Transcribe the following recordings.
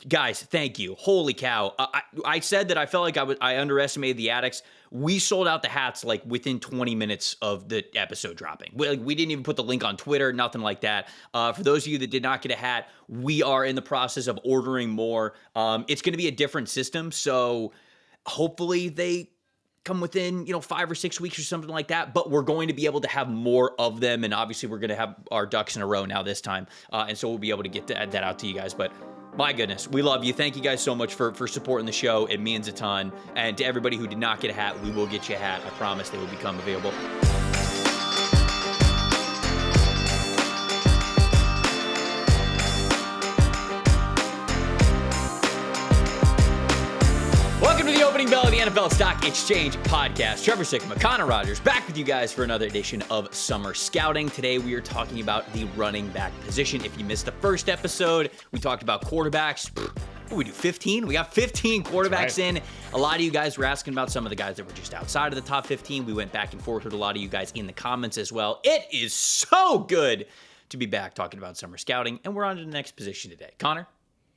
Guys, thank you. Holy cow. I said that I felt like I underestimated the addicts. We sold out the hats like within 20 minutes of the episode dropping. We didn't even put the link on Twitter, nothing like that. For those of you that did not get a hat, we are in the process of ordering more. It's going to be a different system, so hopefully they come within 5 or 6 weeks or something like that, but we're going to be able to have more of them, and obviously we're going to have our ducks in a row now this time, and so we'll be able to get that out to you guys. But my goodness, we love you. Thank you guys so much for supporting the show. It means a ton. And to everybody who did not get a hat, we will get you a hat. I promise they will become available. Welcome to the opening bell of the NFL Stock Exchange podcast. Trevor, Sikkema, Connor Rogers, back with you guys for another edition of Summer Scouting. Today we are talking about the running back position. If you missed the first episode, we talked about quarterbacks. What do we do, 15? We got 15 quarterbacks in. A lot of you guys were asking about some of the guys that were just outside of the top 15. We went back and forth with a lot of you guys in the comments as well. It is so good to be back talking about Summer Scouting, and we're on to the next position today. Connor,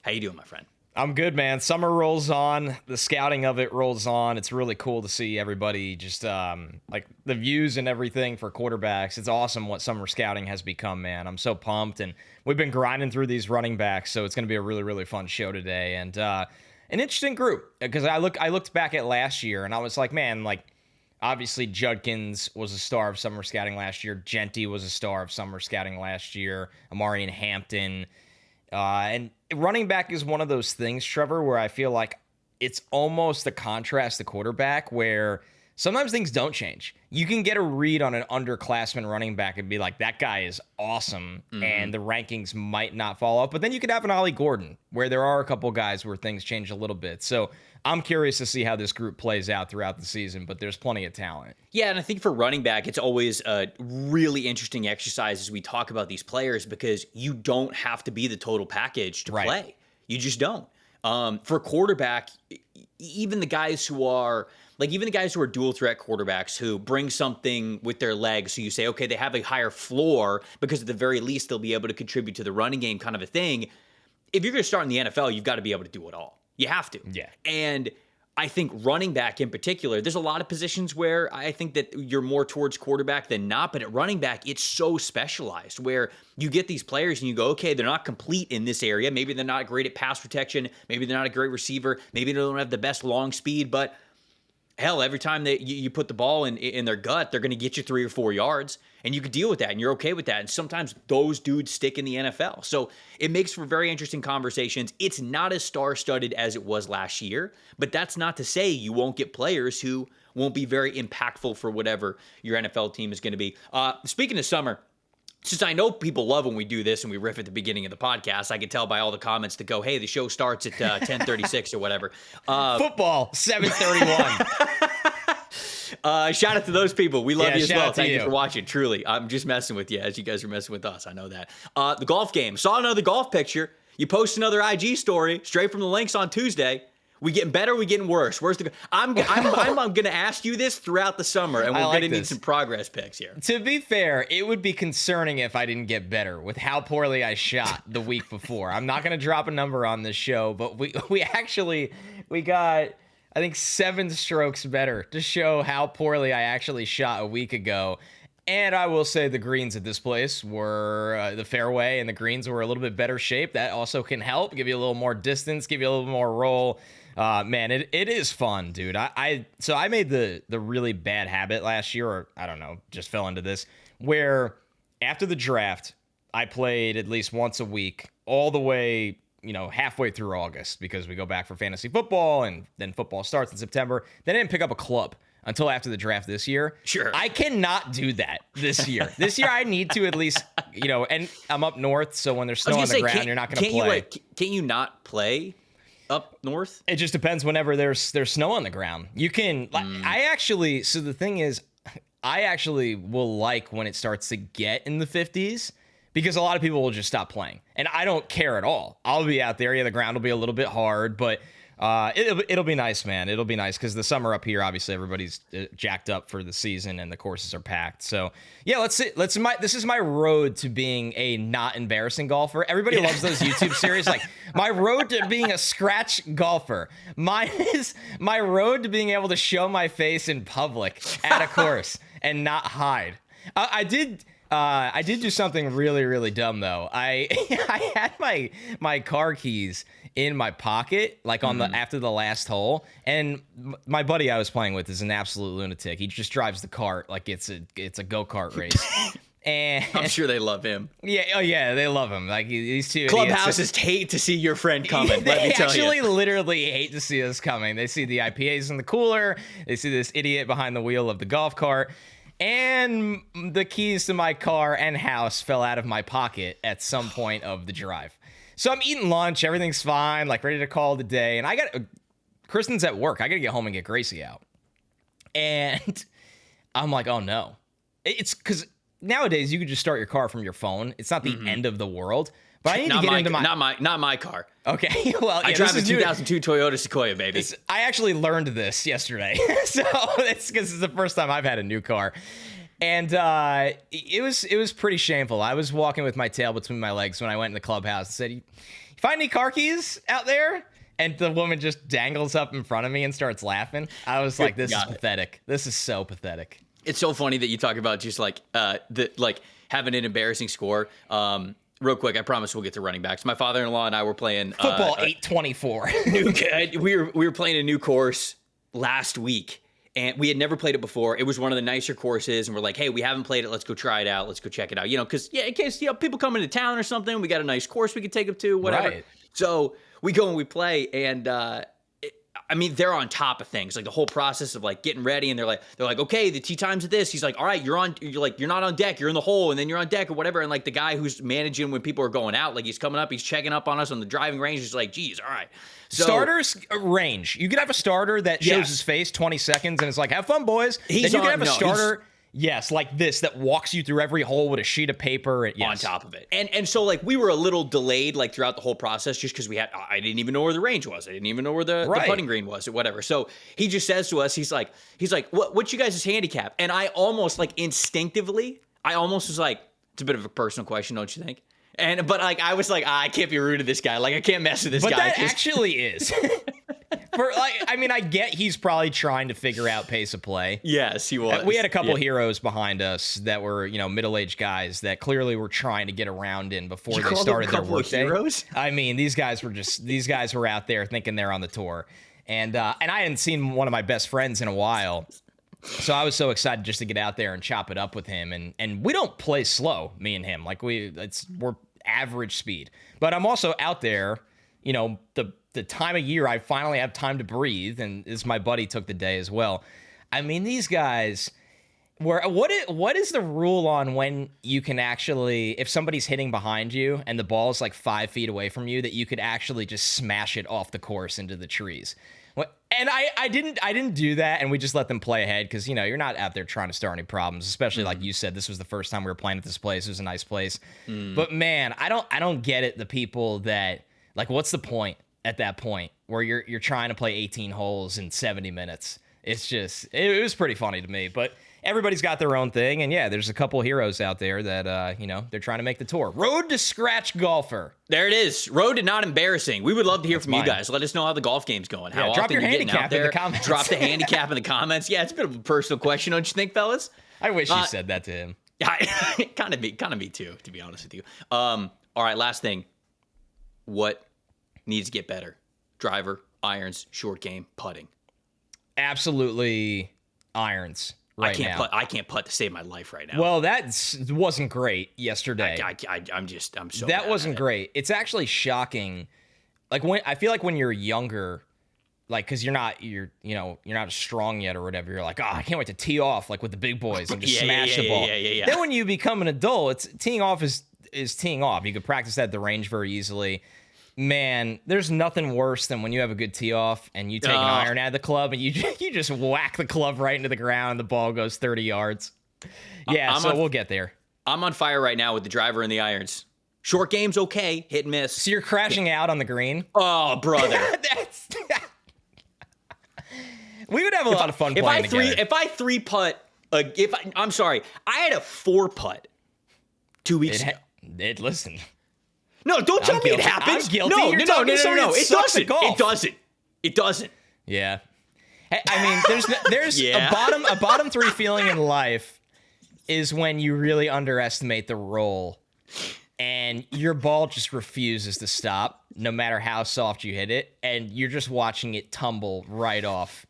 how you doing, my friend? I'm good, man. Summer rolls on. The scouting of it rolls on. It's really cool to see everybody just like the views and everything for quarterbacks. It's awesome what summer scouting has become, man. I'm so pumped, and we've been grinding through these running backs, so it's going to be a really, really fun show today. And an interesting group, because I looked back at last year, and I was like, man, like obviously Judkins was a star of summer scouting last year. Genty was a star of summer scouting last year. Amari and Hampton. And running back is one of those things, Trevor, where I feel like it's almost a contrast to quarterback, where sometimes things don't change. You can get a read on an underclassman running back and be like, that guy is awesome, and the rankings might not fall off. But then you could have an Ollie Gordon, where there are a couple guys where things change a little bit. So I'm curious to see how this group plays out throughout the season, but there's plenty of talent. Yeah, and I think for running back, it's always a really interesting exercise as we talk about these players, because you don't have to be the total package to play. You just don't. For quarterback, even the guys who are dual threat quarterbacks who bring something with their legs, so you say, okay, they have a higher floor because at the very least they'll be able to contribute to the running game kind of a thing. If you're going to start in the NFL, you've got to be able to do it all. You have to. Yeah. And I think running back in particular, there's a lot of positions where I think that you're more towards quarterback than not, but at running back, it's so specialized where you get these players and you go, okay, they're not complete in this area. Maybe they're not great at pass protection. Maybe they're not a great receiver. Maybe they don't have the best long speed, but hell, every time that you put the ball in their gut, they're going to get you 3 or 4 yards, and you can deal with that, and you're okay with that. And sometimes those dudes stick in the NFL. So it makes for very interesting conversations. It's not as star-studded as it was last year, but that's not to say you won't get players who won't be very impactful for whatever your NFL team is going to be. Speaking of summer, since I know people love when we do this and we riff at the beginning of the podcast, I can tell by all the comments that go, hey, the show starts at 10:36 or whatever. Football, 7:31. Shout out to those people. We love you as well. Thank you for watching. Truly, I'm just messing with you as you guys are messing with us. I know that. The golf game. Saw another golf picture. You post another IG story straight from the links on Tuesday. We getting better, we getting worse. Where's the? I'm going to ask you this throughout the summer, and we're going to need some progress pics here. To be fair, it would be concerning if I didn't get better with how poorly I shot the week before. I'm not going to drop a number on this show, but we got, I think, 7 strokes better to show how poorly I actually shot a week ago. And I will say the greens at this place were, the fairway and the greens were a little bit better shape. That also can help, give you a little more distance, give you a little more roll. Man, it is fun, dude. So I made the really bad habit last year, or I don't know, just fell into this, where after the draft, I played at least once a week all the way, halfway through August, because we go back for fantasy football and then football starts in September. Then I didn't pick up a club until after the draft this year. Sure. I cannot do that this year. This year I need to at least, and I'm up north, so when there's snow on the ground, you're not going to play. Can you not play up north? It just depends whenever there's snow on the ground. You can, so the thing is, I actually will like when it starts to get in the 50s, because a lot of people will just stop playing. And I don't care at all. I'll be out there. Yeah, the ground will be a little bit hard, but It'll be nice, man. It'll be nice because the summer up here, obviously, everybody's jacked up for the season and the courses are packed. So yeah, let's see. This is my road to being a not embarrassing golfer. Everybody loves those YouTube series. Like my road to being a scratch golfer. Mine is my road to being able to show my face in public at a course and not hide. I did do something really, really dumb though. I had my car keys in my pocket, like on the after the last hole, and my buddy I was playing with is an absolute lunatic. He just drives the cart like it's a go-kart race. And I'm sure they love him. Yeah, oh yeah, they love him. Like these two clubhouses hate to see your friend coming. Let me tell you, they actually literally hate to see us coming. They see the IPAs in the cooler. They see this idiot behind the wheel of the golf cart. And the keys to my car and house fell out of my pocket at some point of the drive. So I'm eating lunch, everything's fine, like ready to call it a day. And Kristen's at work. I got to get home and get Gracie out. And I'm like, oh no. It's because nowadays you can just start your car from your phone. It's not the end of the world. But I need to get into my... Not my car. Okay, well... I drive a 2002 Toyota Sequoia, baby. I actually learned this yesterday. So it's because it's the first time I've had a new car. And it was pretty shameful. I was walking with my tail between my legs when I went in the clubhouse and said, you find any car keys out there? And the woman just dangles up in front of me and starts laughing. I was like, this is pathetic. This is so pathetic. It's so funny that you talk about just like having an embarrassing score. Real quick, I promise we'll get to running backs. My father-in-law and I were playing football 824. We were playing a new course last week, and we had never played it before. It was one of the nicer courses, and we're like, hey, we haven't played it. Let's go try it out. Let's go check it out. Because in case people come into town or something, we got a nice course we could take them to, whatever. Right. So we go and we play, and they're on top of things, like the whole process of like getting ready, and they're like, okay, the tee time's at this. He's like, all right, you're not on deck, you're in the hole, and then you're on deck or whatever. And like the guy who's managing when people are going out, like he's coming up, he's checking up on us on the driving range. He's like, geez, all right. So, starters range. You could have a starter that shows his face 20 seconds and it's like, have fun, boys. Then you could have a starter. Yes, like this that walks you through every hole with a sheet of paper on top of it. And so like we were a little delayed like throughout the whole process just because I didn't even know where the range was. I didn't even know where the putting green was or whatever. So he just says to us, he's like, what's you guys' handicap? And I almost like instinctively, was like, it's a bit of a personal question, don't you think? But like I was like, I can't be rude to this guy. Like I can't mess with this guy. But that actually is. I get he's probably trying to figure out pace of play. Yes, he was. We had a couple heroes behind us that were, middle-aged guys that clearly were trying to get around in before they started their workday. Heroes? I mean, these guys were out there thinking they're on the tour. And I hadn't seen one of my best friends in a while. So I was so excited just to get out there and chop it up with him. And we don't play slow, me and him. Like we're average speed. But I'm also out there, the time of year I finally have time to breathe, and this my buddy took the day as well. I mean, these guys what is the rule on when you can actually, if somebody's hitting behind you and the ball is like 5 feet away from you, that you could actually just smash it off the course into the trees? And I didn't do that, and we just let them play ahead because you're not out there trying to start any problems, especially like you said, this was the first time we were playing at this place. It was a nice place. But man, I don't get it, the people that like, what's the point at that point where you're trying to play 18 holes in 70 minutes? It's just, it was pretty funny to me, but everybody's got their own thing. And yeah, there's a couple heroes out there that, they're trying to make the tour. Road to Scratch Golfer. There it is. Road to Not Embarrassing. We would love to hear from you guys. Let us know how the golf game's going. How drop often your you're handicap out there. in the comments. Drop the handicap in the comments. Yeah, it's a bit of a personal question, don't you think, fellas? I wish you said that to him. Kind of me too, to be honest with you. All right, last thing. What needs to get better? Driver, irons, short game, putting. Absolutely irons right now. I can't putt to save my life right now. Well, that wasn't great yesterday. I'm so that wasn't great. It's actually shocking. Like I feel like when you're younger, like because you're not as strong yet or whatever, you're like, oh, I can't wait to tee off like with the big boys and just smash the ball. Yeah. Then when you become an adult, teeing off is teeing off. You could practice that at the range very easily. Man, there's nothing worse than when you have a good tee off and you take an iron out of the club and you just whack the club right into the ground and the ball goes 30 yards. Yeah, we'll get there. I'm on fire right now with the driver and the irons. Short game's okay, hit and miss. So you're crashing out on the green? Oh, brother. We would have a lot of fun playing together. If I 3-putt, I'm sorry, I had a 4-putt 2 weeks ago. Listen. No, don't tell me it happens. I'm guilty. No. It doesn't. It doesn't. Yeah. I mean, there's a bottom 3 feeling in life is when you really underestimate the roll and your ball just refuses to stop no matter how soft you hit it, and you're just watching it tumble right off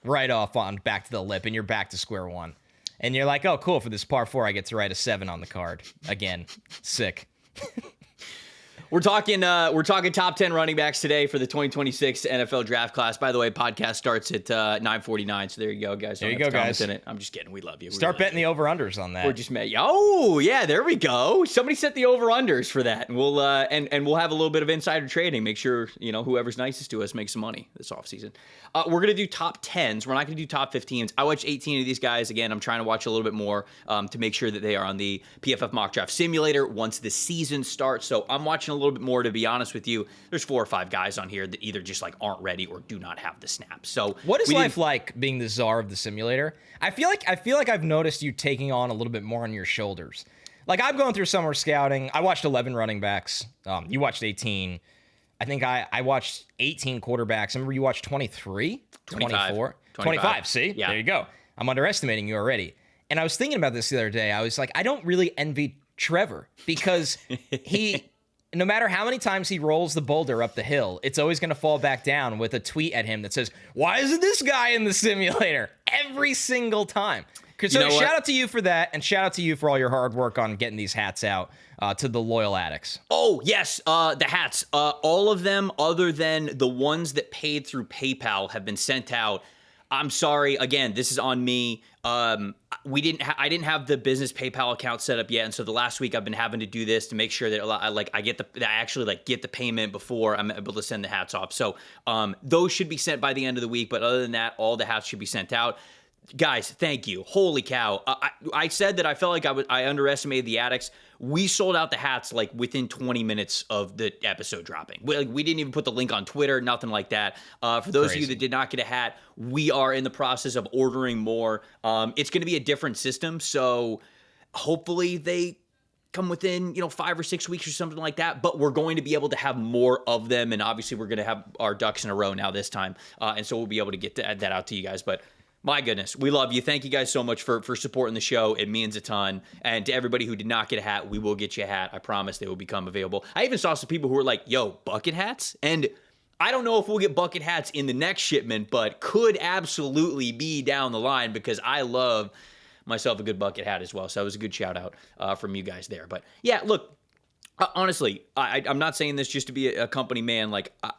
on back to the lip, and you're back to square one. And you're like, oh, cool, for this par 4, I get to write a 7 on the card. Again, sick. We're talking top 10 running backs today for the 2026 NFL draft class. By the way, podcast starts at 9:49, so there you go, guys. There you go, guys. In it. I'm just kidding. We love you. Start betting the over-unders on that. We're just oh, yeah, there we go. Somebody set the over-unders for that, and we'll and we'll have a little bit of insider trading. Make sure, whoever's nicest to us makes some money this offseason. We're going to do top 10s. We're not going to do top 15s. I watched 18 of these guys. Again, I'm trying to watch a little bit more to make sure that they are on the PFF Mock Draft Simulator once the season starts. So I'm watching a little bit more, to be honest with you. There's 4 or 5 guys on here that either just aren't ready or do not have the snaps. So what is life like being the czar of the simulator? I feel like I've noticed you taking on a little bit more on your shoulders. Like, I'm going through summer scouting. I watched 11 running backs. You watched 18. I think I watched 18 quarterbacks. I remember you watched 23? 24? 25. See? Yeah. There you go. I'm underestimating you already. And I was thinking about this the other day. I was like, I don't really envy Trevor because no matter how many times he rolls the boulder up the hill, it's always going to fall back down with a tweet at him that says, why isn't this guy in the simulator? Every single time. So shout out to you for that, and shout out to you for all your hard work on getting these hats out to the loyal addicts. Oh, yes, the hats. All of them other than the ones that paid through PayPal have been sent out. I'm sorry. Again, this is on me. I didn't have the business PayPal account set up yet, and so the last week I've been having to do this to make sure that I get the payment before I'm able to send the hats off. So those should be sent by the end of the week. But other than that, all the hats should be sent out. Guys, thank you. Holy cow. I said that I felt like I underestimated the addicts. We sold out the hats within 20 minutes of the episode dropping. We didn't even put the link on Twitter, nothing like that. For those of you that did not get a hat, we are in the process of ordering more. It's going to be a different system, so hopefully they come within 5 or 6 weeks or something like that, but we're going to be able to have more of them, and obviously we're going to have our ducks in a row now this time, and so we'll be able to get that out to you guys. But my goodness, we love you. Thank you guys so much for supporting the show. It means a ton. And to everybody who did not get a hat, we will get you a hat. I promise they will become available. I even saw some people who were like, yo, bucket hats? And I don't know if we'll get bucket hats in the next shipment, but could absolutely be down the line because I love myself a good bucket hat as well. So that was a good shout out from you guys there. But yeah, look, honestly, I'm not saying this just to be a company man.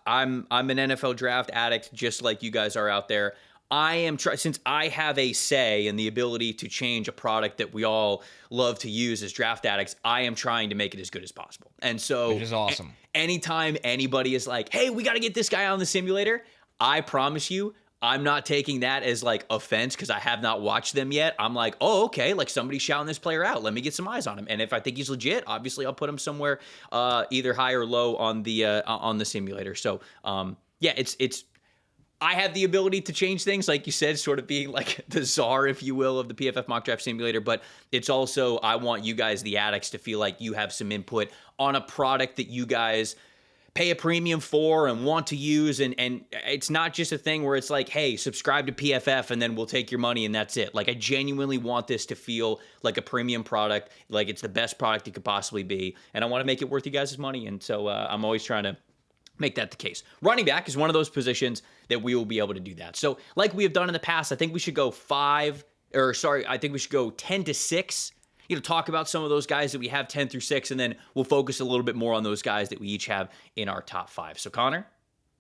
I'm an NFL draft addict just like you guys are out there. I am since I have a say and the ability to change a product that we all love to use as draft addicts, I am trying to make it as good as possible. And so, which is awesome. Anytime anybody is like, "Hey, we got to get this guy on the simulator," I promise you, I'm not taking that as offense because I have not watched them yet. I'm like, "Oh, okay, somebody's shouting this player out. Let me get some eyes on him." And if I think he's legit, obviously I'll put him somewhere either high or low on the simulator. So, yeah, it's. I have the ability to change things, like you said, sort of being the czar, if you will, of the PFF Mock Draft Simulator. But it's also, I want you guys, the addicts, to feel like you have some input on a product that you guys pay a premium for and want to use. And it's not just a thing where it's hey, subscribe to PFF and then we'll take your money and that's it. I genuinely want this to feel like a premium product, it's the best product it could possibly be. And I want to make it worth you guys' money. And so I'm always trying to make that the case. Running back is one of those positions that we will be able to do that. So like we have done in the past, I think we should go 10 to 6, talk about some of those guys that we have 10 through 6, and then we'll focus a little bit more on those guys that we each have in our top 5. So Connor,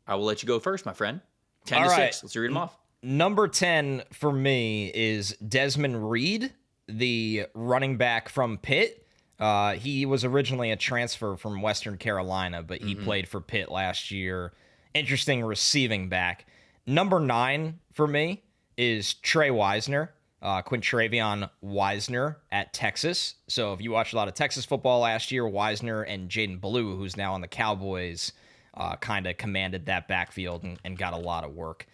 I will let you go first, my friend. 10 to 6. Let's read them off. Number 10 for me is Desmond Reid, the running back from Pitt. He was originally a transfer from Western Carolina, but he played for Pitt last year. Interesting receiving back. Number 9 for me is Trey Wisner, Quintrevion Wisner at Texas. So if you watched a lot of Texas football last year, Wisner and Jaydn Ott, who's now on the Cowboys, kind of commanded that backfield and got a lot of work.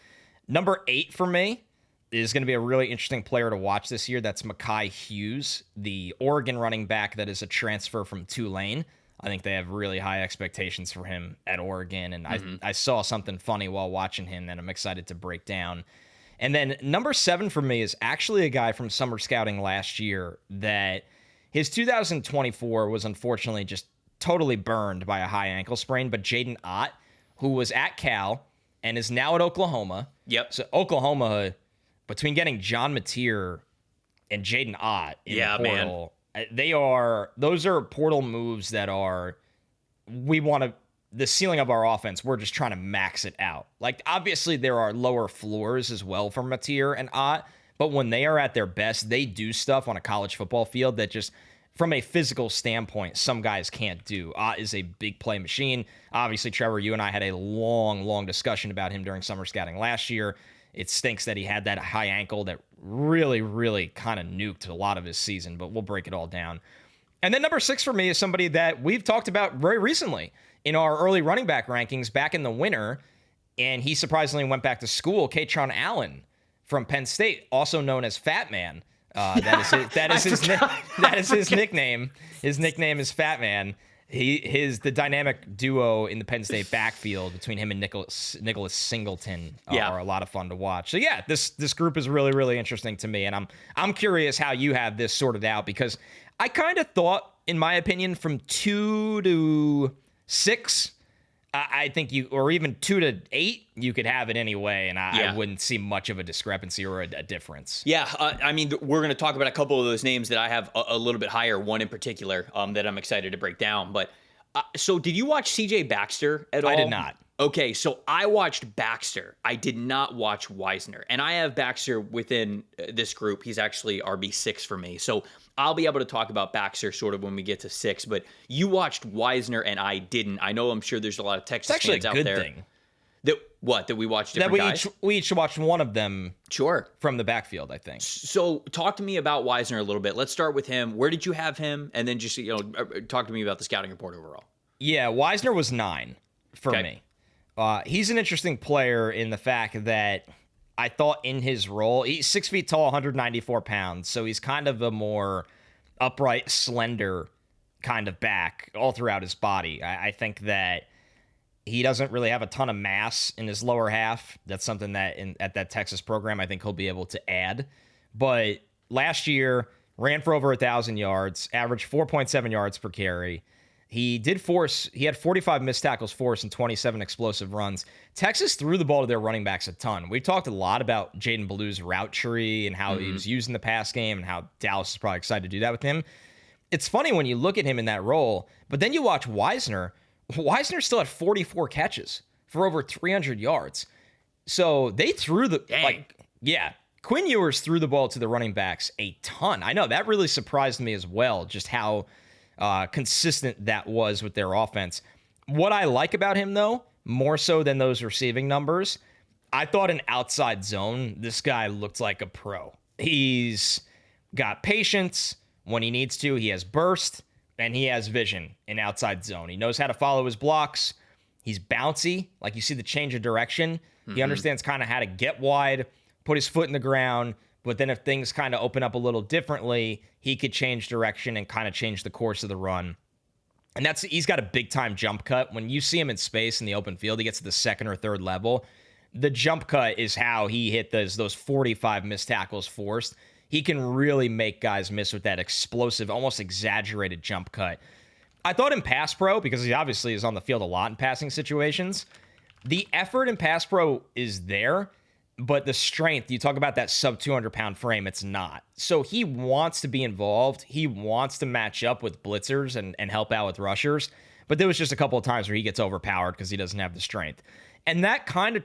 Number 8 for me is going to be a really interesting player to watch this year. That's Makhi Hughes, the Oregon running back that is a transfer from Tulane. I think they have really high expectations for him at Oregon, and I saw something funny while watching him that I'm excited to break down. And then number 7 for me is actually a guy from summer scouting last year that his 2024 was unfortunately just totally burned by a high ankle sprain, but Jaydn Ott, who was at Cal and is now at Oklahoma. Yep. So Oklahoma, between getting John Mateer and Jaydn Ott in the portal, those are portal moves that the ceiling of our offense, we're just trying to max it out. Like, obviously there are lower floors as well for Mateer and Ott, but when they are at their best, they do stuff on a college football field that just, from a physical standpoint, some guys can't do. Ott is a big play machine. Obviously, Trevor, you and I had a long discussion about him during summer scouting last year. It stinks that he had that high ankle that really kind of nuked a lot of his season, but we'll break it all down. And then number 6 for me is somebody that we've talked about very recently in our early running back rankings back in the winter, and he surprisingly went back to school, Kaytron Allen from Penn State, also known as Fat Man. That is his nickname. His nickname is Fat Man. The dynamic duo in the Penn State backfield between him and Nicholas Singleton are a lot of fun to watch. So yeah, this group is really interesting to me, and I'm curious how you have this sorted out, because I kind of thought, in my opinion, from 2 to 6, I think or even 2 to 8, you could have it anyway, and I wouldn't see much of a discrepancy or a difference. Yeah, I mean, we're going to talk about a couple of those names that I have a little bit higher, one in particular that I'm excited to break down. But so did you watch CJ Baxter at all? I did not. Okay, so I watched Baxter. I did not watch Wisner. And I have Baxter within this group. He's actually RB6 for me. So I'll be able to talk about Baxter sort of when we get to 6. But you watched Wisner and I didn't. I know I'm sure there's a lot of Texas fans out there. It's actually a good thing. That we watched different guys? We each watched one of them from the backfield, I think. So talk to me about Wisner a little bit. Let's start with him. Where did you have him? And then just talk to me about the scouting report overall. Yeah, Wisner was 9 for me. He's an interesting player in the fact that I thought in his role, he's 6 feet tall, 194 pounds. So he's kind of a more upright, slender kind of back all throughout his body. I think that he doesn't really have a ton of mass in his lower half. That's something that at that Texas program, I think he'll be able to add. But last year, ran for over 1,000 yards, averaged 4.7 yards per carry. He had 45 missed tackles forced and 27 explosive runs. Texas threw the ball to their running backs a ton. We've talked a lot about Jaden Blue's route tree and how he was used in the pass game and how Dallas is probably excited to do that with him. It's funny when you look at him in that role, but then you watch Wisner. Wisner still had 44 catches for over 300 yards. So they threw Quinn Ewers threw the ball to the running backs a ton. I know that really surprised me as well, just how consistent that was with their offense. What I like about him, though, more so than those receiving numbers, I thought in outside zone, this guy looked like a pro. He's got patience when he needs to. He has burst, and he has vision in outside zone. He knows how to follow his blocks. He's bouncy. Like, you see the change of direction. He understands kind of how to get wide, put his foot in the ground, but then if things kind of open up a little differently, he could change direction and kind of change the course of the run. And he's got a big-time jump cut. When you see him in space in the open field, he gets to the second or third level. The jump cut is how he hit those 45 missed tackles forced. He can really make guys miss with that explosive, almost exaggerated jump cut. I thought in pass pro, because he obviously is on the field a lot in passing situations, the effort in pass pro is there, but the strength, you talk about that sub 200-pound frame, it's not. So he wants to be involved. He wants to match up with blitzers and help out with rushers. But there was just a couple of times where he gets overpowered because he doesn't have the strength. And that kind of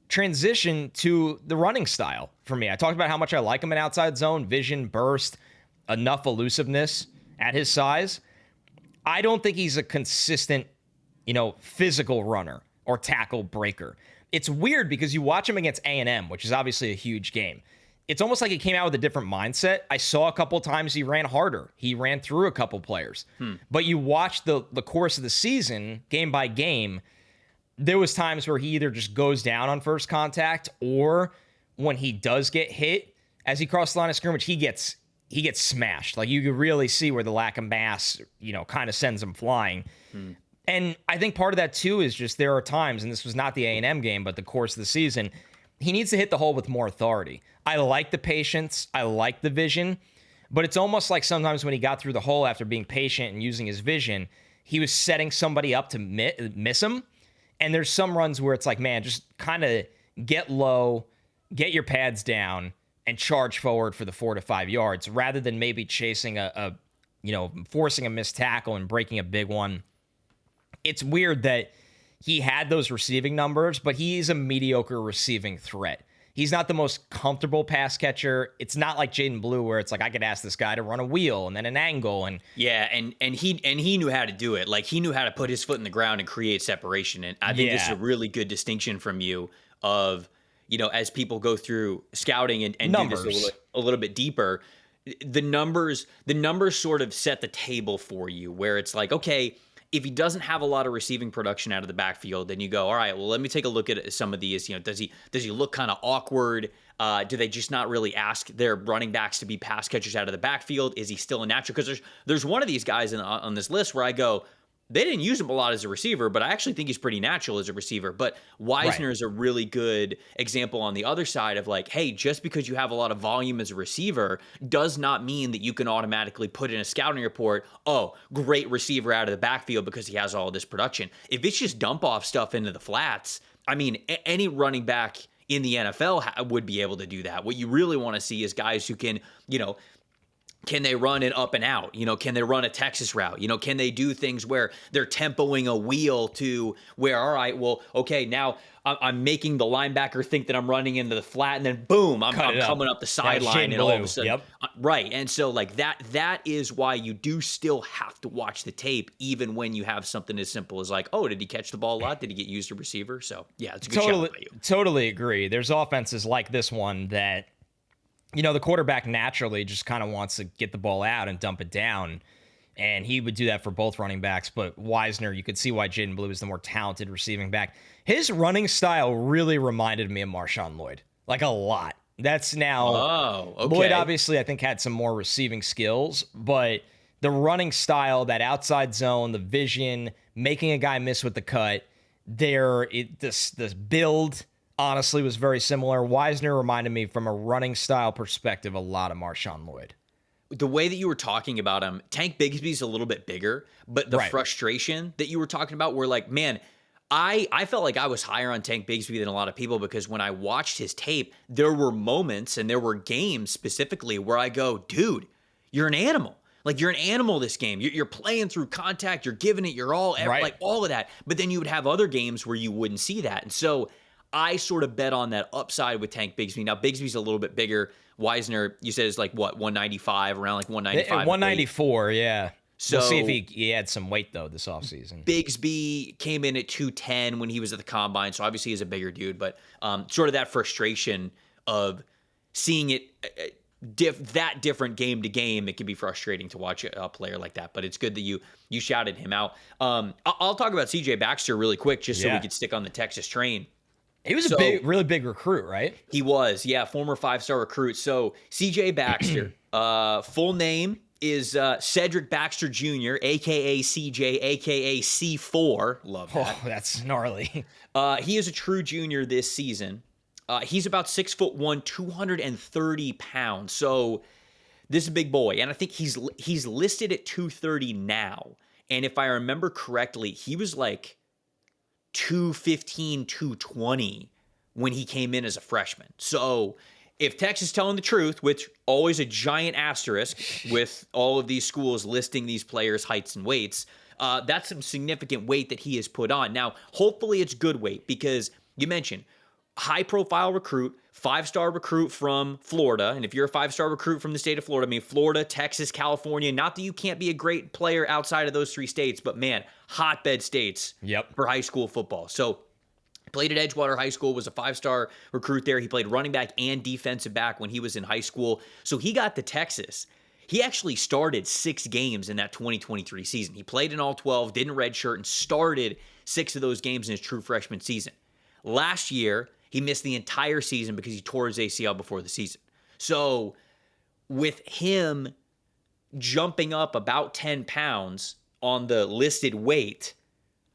transition to the running style for me. I talked about how much I like him in outside zone, vision, burst, enough elusiveness at his size. I don't think he's a consistent, physical runner or tackle breaker. It's weird because you watch him against A&M, which is obviously a huge game. It's almost like he came out with a different mindset. I saw a couple times he ran harder. He ran through a couple players. But you watch the course of the season, game by game, there was times where he either just goes down on first contact, or when he does get hit as he crossed the line of scrimmage, he gets smashed. Like, you could really see where the lack of mass, kind of sends him flying. And I think part of that too is just there are times, and this was not the A&M game, but the course of the season, he needs to hit the hole with more authority. I like the patience. I like the vision. But it's almost like sometimes when he got through the hole after being patient and using his vision, he was setting somebody up to miss him. And there's some runs where it's like, man, just kind of get low, get your pads down, and charge forward for the 4 to 5 yards, rather than maybe chasing forcing a missed tackle and breaking a big one. It's weird that he had those receiving numbers, but he's a mediocre receiving threat. He's not the most comfortable pass catcher. It's not like Jaydn Blue, where it's like, I could ask this guy to run a wheel and then an angle. And he knew how to do it. Like, he knew how to put his foot in the ground and create separation. And I think this is a really good distinction from you of, as people go through scouting and do this a little bit deeper, the numbers sort of set the table for you, where it's like, okay, if he doesn't have a lot of receiving production out of the backfield, then you go, all right, well, let me take a look at some of these. Does he look kind of awkward? Do they just not really ask their running backs to be pass catchers out of the backfield? Is he still a natural? Because there's one of these guys on this list where I go, they didn't use him a lot as a receiver, but I actually think he's pretty natural as a receiver. But Wisner is a really good example on the other side of like, hey, just because you have a lot of volume as a receiver does not mean that you can automatically put in a scouting report, oh, great receiver out of the backfield because he has all this production. If it's just dump off stuff into the flats, I mean, any running back in the NFL would be able to do that. What you really want to see is guys who can, can they run it up and out? Can they run a Texas route? Can they do things where they're tempoing a wheel to where, all right, well, okay, now I'm making the linebacker think that I'm running into the flat, and then boom, I'm coming up the sideline, and all of a sudden, right. And so like that is why you do still have to watch the tape, even when you have something as simple as like, oh, did he catch the ball a lot? Did he get used as a receiver? So yeah, it's a good shot by you. Totally agree. There's offenses like this one that, the quarterback naturally just kind of wants to get the ball out and dump it down. And he would do that for both running backs. But Wisner, you could see why Jaydn Blue is the more talented receiving back. His running style really reminded me of Marshawn Lloyd, like a lot. That's now. Oh, okay. Lloyd obviously, I think, had some more receiving skills, but the running style, that outside zone, the vision, making a guy miss with the cut, this build, honestly, was very similar. Wisner reminded me, from a running style perspective, a lot of Marshawn Lloyd. The way that you were talking about him, Tank Bigsby's a little bit bigger, but the frustration that you were talking about were like, man, I felt like I was higher on Tank Bigsby than a lot of people, because when I watched his tape, there were moments and there were games specifically where I go, dude, you're an animal. Like, you're an animal this game. You're playing through contact. You're giving it your all, like all of that. But then you would have other games where you wouldn't see that. And so I sort of bet on that upside with Tank Bigsby. Now, Bigsby's a little bit bigger. Wisner, you said, is like, what, 195, around like 195? 194, yeah. So we'll see if he had some weight, though, this offseason. Bigsby came in at 210 when he was at the combine, so obviously he's a bigger dude. But sort of that frustration of seeing it that different game to game, it can be frustrating to watch a player like that. But it's good that you shouted him out. I'll talk about CJ Baxter really quick, just so we could stick on the Texas train. He was a really big recruit, right? He was, yeah, former 5-star recruit. So CJ Baxter, full name is Cedric Baxter Jr., a.k.a. CJ, a.k.a. C4. Love that. Oh, that's gnarly. He is a true junior this season. He's about 6'1", 230 pounds. So this is a big boy. And I think he's listed at 230 now. And if I remember correctly, he was like 215, 220 when he came in as a freshman. So if Texas is telling the truth, which always a giant asterisk with all of these schools listing these players' heights and weights, that's some significant weight that he has put on. Now, hopefully it's good weight, because you mentioned high-profile recruit, 5-star recruit from Florida. And if you're a 5-star recruit from the state of Florida, I mean, Florida, Texas, California, not that you can't be a great player outside of those three states, but man, hotbed states for high school football. So played at Edgewater High School, was a 5-star recruit there. He played running back and defensive back when he was in high school. So he got to Texas. He actually started 6 games in that 2023 season. He played in all 12, didn't redshirt, and started 6 of those games in his true freshman season. Last year, he missed the entire season because he tore his ACL before the season. So with him jumping up about 10 pounds on the listed weight,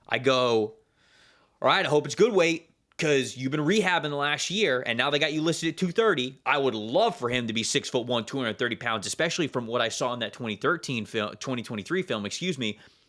I go, all right, I hope it's good weight because you've been rehabbing the last year and now they got you listed at 230. I would love for him to be 6'1", 230 pounds, especially from what I saw in that 2023 film,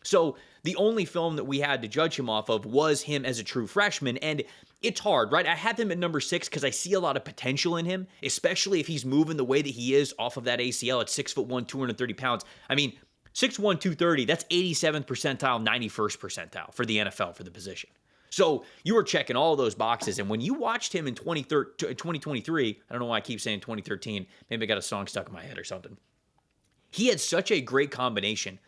So the only film that we had to judge him off of was him as a true freshman. And it's hard, right? I have him at number 6 because I see a lot of potential in him, especially if he's moving the way that he is off of that ACL at 6'1", 230 pounds. I mean, 6'1", 230, that's 87th percentile, 91st percentile for the NFL for the position. So you were checking all those boxes. And when you watched him in 2023, I don't know why I keep saying 2013. Maybe I got a song stuck in my head or something. He had such a great combination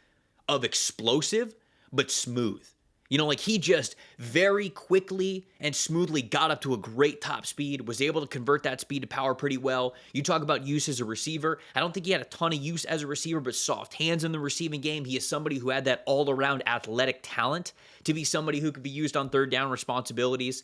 of explosive but smooth. You know, like he just very quickly and smoothly got up to a great top speed, was able to convert that speed to power pretty well. You talk about use as a receiver. I don't think he had a ton of use as a receiver, but soft hands in the receiving game. He is somebody who had that all-around athletic talent to be somebody who could be used on third down responsibilities.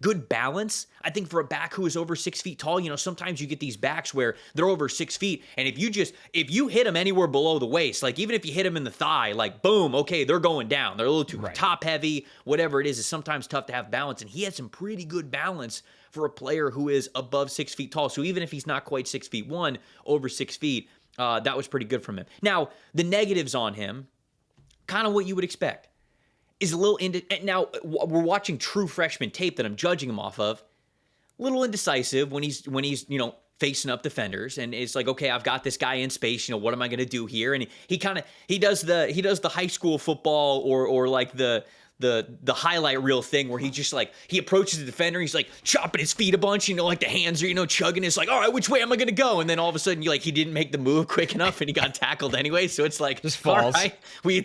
Good balance. I think for a back who is over 6 feet tall, you know, sometimes you get these backs where they're over 6 feet, and if you hit them anywhere below the waist, like even if you hit them in the thigh, like boom, okay, they're going down. They're a little too top heavy, whatever it is. It's sometimes tough to have balance, and he had some pretty good balance for a player who is above 6 feet tall. So even if he's not quite 6'1", over 6 feet, that was pretty good from him. Now, the negatives on him, kind of what you would expect, is a little now we're watching true freshman tape that I'm judging him off of. A little indecisive when he's you know, facing up defenders, and it's like, okay, I've got this guy in space, you know, what am I going to do here? And he does the high school football or like the highlight reel thing where he just like, he approaches the defender, he's like chopping his feet a bunch, you know, like the hands are, you know, chugging. It's like, all right, which way am I going to go? And then all of a sudden he didn't make the move quick enough and he got tackled anyway. So it's like, just falls. All right, you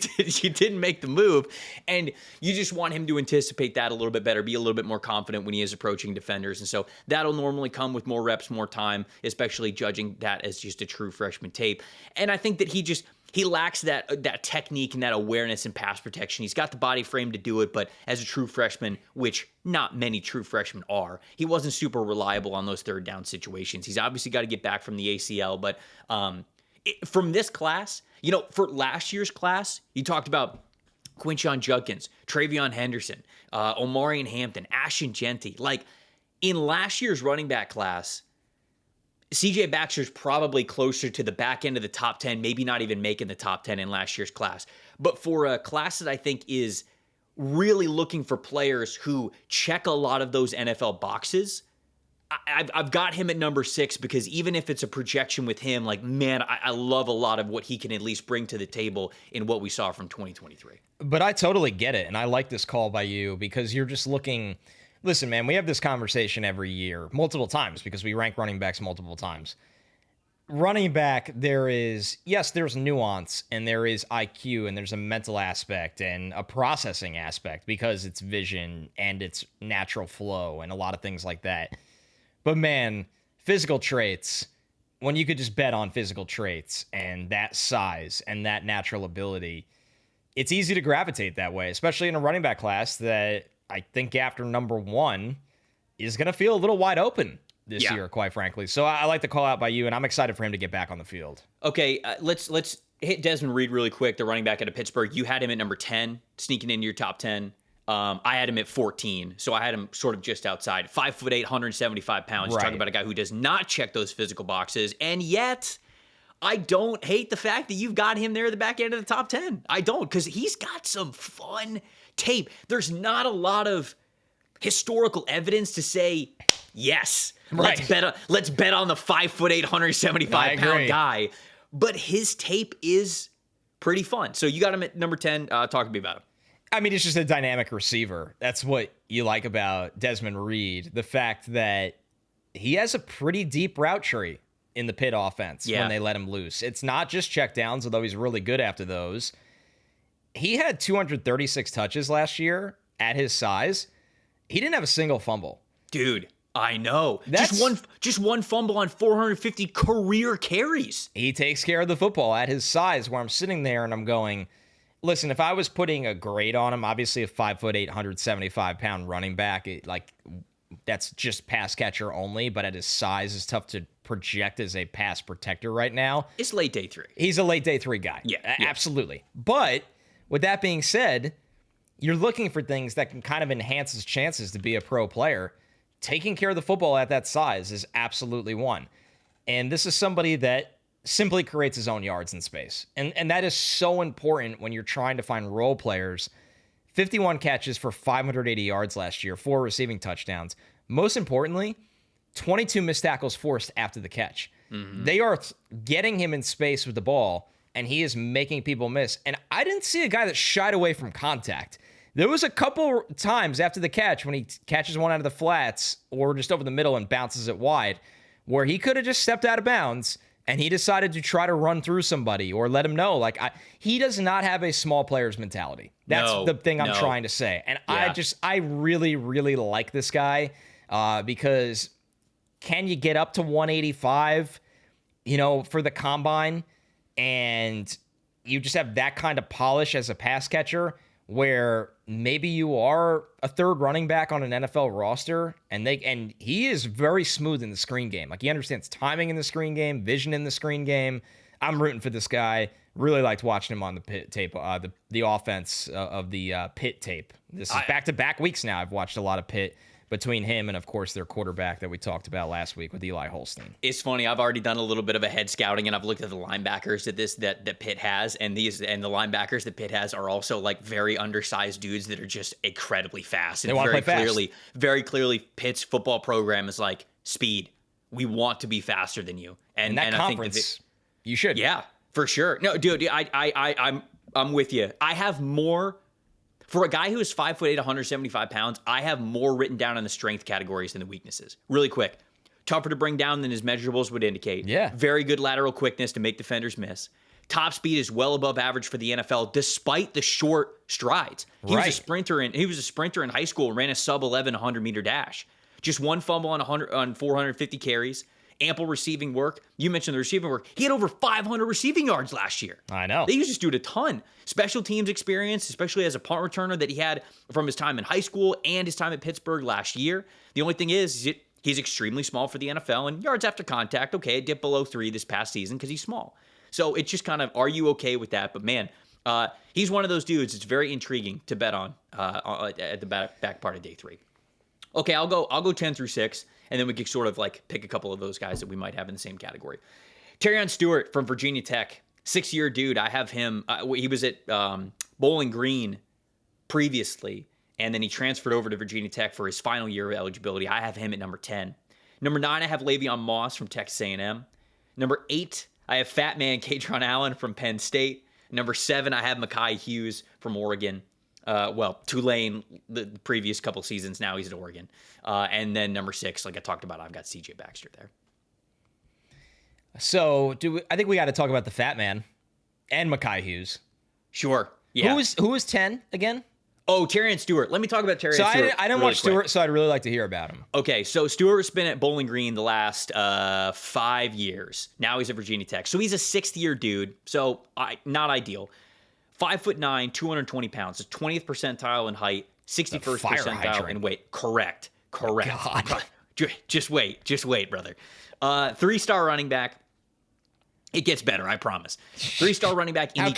didn't make the move. And you just want him to anticipate that a little bit better, be a little bit more confident when he is approaching defenders. And so that'll normally come with more reps, more time, especially judging that as just a true freshman tape. And I think that he lacks that technique and that awareness in pass protection. He's got the body frame to do it, but as a true freshman, which not many true freshmen are, he wasn't super reliable on those third down situations. He's obviously got to get back from the ACL, but from this class, you know, for last year's class, you talked about Quinshon Judkins, Travion Henderson, Omarion Hampton, Ashton Jeanty. Like, in last year's running back class, CJ Baxter's probably closer to the back end of the top 10, maybe not even making the top 10 in last year's class. But for a class that I think is really looking for players who check a lot of those NFL boxes, I've got him at number 6 because even if it's a projection with him, like, man, I love a lot of what he can at least bring to the table in what we saw from 2023. But I totally get it, and I like this call by you because you're just looking... Listen, man, we have this conversation every year, multiple times, because we rank running backs multiple times. Running back, there's nuance, and there is IQ, and there's a mental aspect and a processing aspect because it's vision and it's natural flow and a lot of things like that. But man, physical traits, when you could just bet on physical traits and that size and that natural ability, it's easy to gravitate that way, especially in a running back class that I think after number 1 is going to feel a little wide open this year, quite frankly. So I like the call out by you, and I'm excited for him to get back on the field. Okay, let's hit Desmond Reid really quick, the running back out of Pittsburgh. You had him at number 10, sneaking into your top 10. I had him at 14, so I had him sort of just outside. 5'8", 175 pounds. Right. You're talking about a guy who does not check those physical boxes, and yet I don't hate the fact that you've got him there at the back end of the top 10. I don't, because he's got some fun tape. There's not a lot of historical evidence to say, yes, right, let's bet on the 5'8", 175 pound guy. But his tape is pretty fun. So you got him at number 10. Talk to me about him. I mean, it's just a dynamic receiver. That's what you like about Desmond Reid. The fact that he has a pretty deep route tree in the Pitt offense when they let him loose. It's not just checkdowns, although he's really good after those. He had 236 touches last year at his size. He didn't have a single fumble. Dude. I know. That's- Just one fumble on 450 career carries. He takes care of the football at his size, where I'm sitting there and I'm going, listen, if I was putting a grade on him, obviously a 5'8", 175-pound running back, that's just pass catcher only, but at his size, it's tough to project as a pass protector right now. It's late day 3. He's a late day 3 guy. Yeah. Absolutely. But with that being said, you're looking for things that can kind of enhance his chances to be a pro player. Taking care of the football at that size is absolutely one. And this is somebody that simply creates his own yards in space. And that is so important when you're trying to find role players. 51 catches for 580 yards last year, 4 receiving touchdowns. Most importantly, 22 missed tackles forced after the catch. Mm-hmm. They are getting him in space with the ball, and he is making people miss. And I didn't see a guy that shied away from contact. There was a couple times after the catch when he catches one out of the flats or just over the middle and bounces it wide where he could have just stepped out of bounds and he decided to try to run through somebody or let him know. He does not have a small player's mentality. That's the thing I'm trying to say. And yeah. I really, really like this guy because can you get up to 185, for the combine and you just have that kind of polish as a pass catcher where maybe you are a third running back on an NFL roster, and he is very smooth in the screen game. He understands timing in the screen game, vision in the screen game. I'm rooting for this guy. Really liked watching him on the Pitt tape, the offense of the Pitt tape. This is back-to-back weeks now. I've watched a lot of Pitt between him and, of course, their quarterback that we talked about last week with Eli Holstein. It's funny. I've already done a little bit of a head scouting, and I've looked at the linebackers that Pitt has, and the linebackers that Pitt has are also very undersized dudes that are just incredibly fast. And they want to play fast. Very clearly, Pitt's football program is speed. We want to be faster than you, and that conference, I think you should. Yeah, for sure. No, dude, I'm with you. I have more. For a guy who is 5'8", 175 pounds, I have more written down in the strength categories than the weaknesses. Really quick. Tougher to bring down than his measurables would indicate. Yeah. Very good lateral quickness to make defenders miss. Top speed is well above average for the NFL, despite the short strides. He was a sprinter in high school, ran a sub 11 100-meter dash. Just one fumble on 450 carries. Ample receiving work. You mentioned the receiving work. He had over 500 receiving yards last year. I know. They used to do it a ton. Special teams experience, especially as a punt returner that he had from his time in high school and his time at Pittsburgh last year. The only thing is he's extremely small for the NFL, and yards after contact, okay, it dipped below 3 this past season because he's small. So it's just kind of, are you okay with that? But man, he's one of those dudes. It's very intriguing to bet on at the back part of day 3. Okay, I'll go 10 through 6. And then we could sort of pick a couple of those guys that we might have in the same category. Terion Stewart from Virginia Tech, 6-year dude. I have him. He was at Bowling Green previously, and then he transferred over to Virginia Tech for his final year of eligibility. I have him at number 10. Number 9, I have Le'Veon Moss from Texas A&M. Number 8, I have Fat Man Kaytron Allen from Penn State. Number 7, I have Makhi Hughes from Oregon. Tulane the previous couple seasons. Now he's at Oregon. And then number 6, like I talked about, I've got CJ Baxter there. So I think we got to talk about the Fat Man and Makhi Hughes. Sure. Yeah. Who was 10 again? Oh, Terion Stewart. Let me talk about Terion Stewart. I didn't watch Stewart, so I'd really like to hear about him. Okay, so Stewart's been at Bowling Green the last 5 years. Now he's at Virginia Tech. So he's a 6th-year dude. So not ideal. 5'9", 220 pounds. So 20th percentile in height, 61st percentile in weight. Correct. Oh, God. Just wait, brother. 3-star running back. It gets better, I promise. 3-star running back in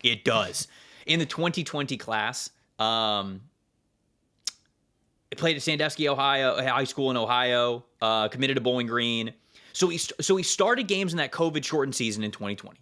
it does. In the 2020 class, it played at Sandusky, Ohio, high school in Ohio, committed to Bowling Green. So he started games in that COVID-shortened season in 2020.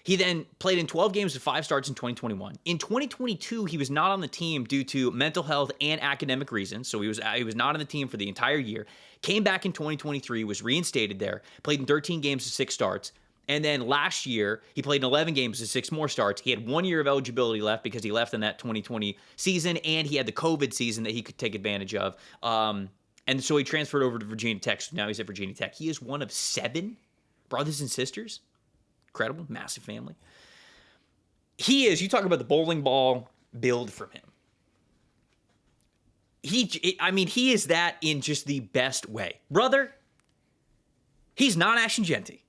He then played in 12 games with 5 starts in 2021. In 2022, he was not on the team due to mental health and academic reasons. So he was not on the team for the entire year. Came back in 2023, was reinstated there, played in 13 games with 6 starts. And then last year, he played in 11 games with 6 more starts. He had 1 year of eligibility left because he left in that 2020 season, and he had the COVID season that he could take advantage of. And so he transferred over to Virginia Tech. So now he's at Virginia Tech. He is one of 7 brothers and sisters. Incredible, massive family. You talk about the bowling ball build from him. he is that in just the best way. Brother, he's not Ashton Genty.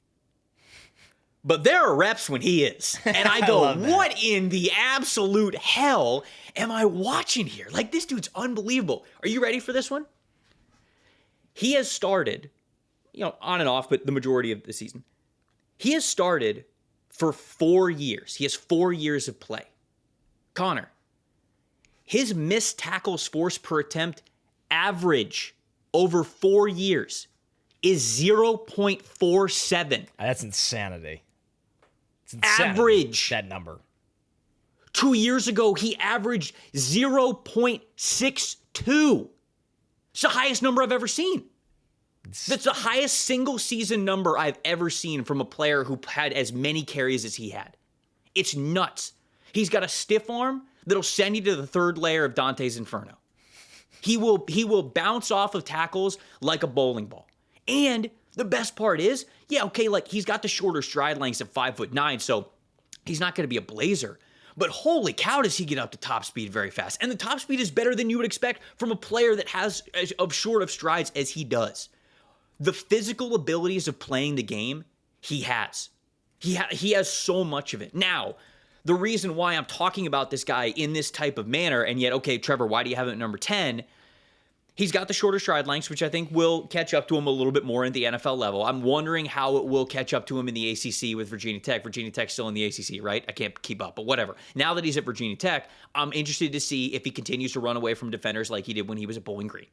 But there are reps when he is. And I go, what in the absolute hell am I watching here? Like, this dude's unbelievable. Are you ready for this one? He has started, on and off, but the majority of the season. He has started for 4 years. He has 4 years of play. Connor, his missed tackles forced per attempt average over 4 years is 0.47. That's insanity. It's insanity, average. That number. 2 years ago, he averaged 0.62. It's the highest number I've ever seen. That's the highest single season number I've ever seen from a player who had as many carries as he had. It's nuts. He's got a stiff arm that'll send you to the third layer of Dante's Inferno. He will bounce off of tackles like a bowling ball. And the best part is, he's got the shorter stride lengths at 5'9", so he's not going to be a blazer. But holy cow, does he get up to top speed very fast. And the top speed is better than you would expect from a player that has as short of strides as he does. The physical abilities of playing the game, he has. He has so much of it. Now, the reason why I'm talking about this guy in this type of manner, and yet, okay, Trevor, why do you have him at number 10? He's got the shorter stride lengths, which I think will catch up to him a little bit more at the NFL level. I'm wondering how it will catch up to him in the ACC with Virginia Tech. Virginia Tech's still in the ACC, right? I can't keep up, but whatever. Now that he's at Virginia Tech, I'm interested to see if he continues to run away from defenders like he did when he was at Bowling Green.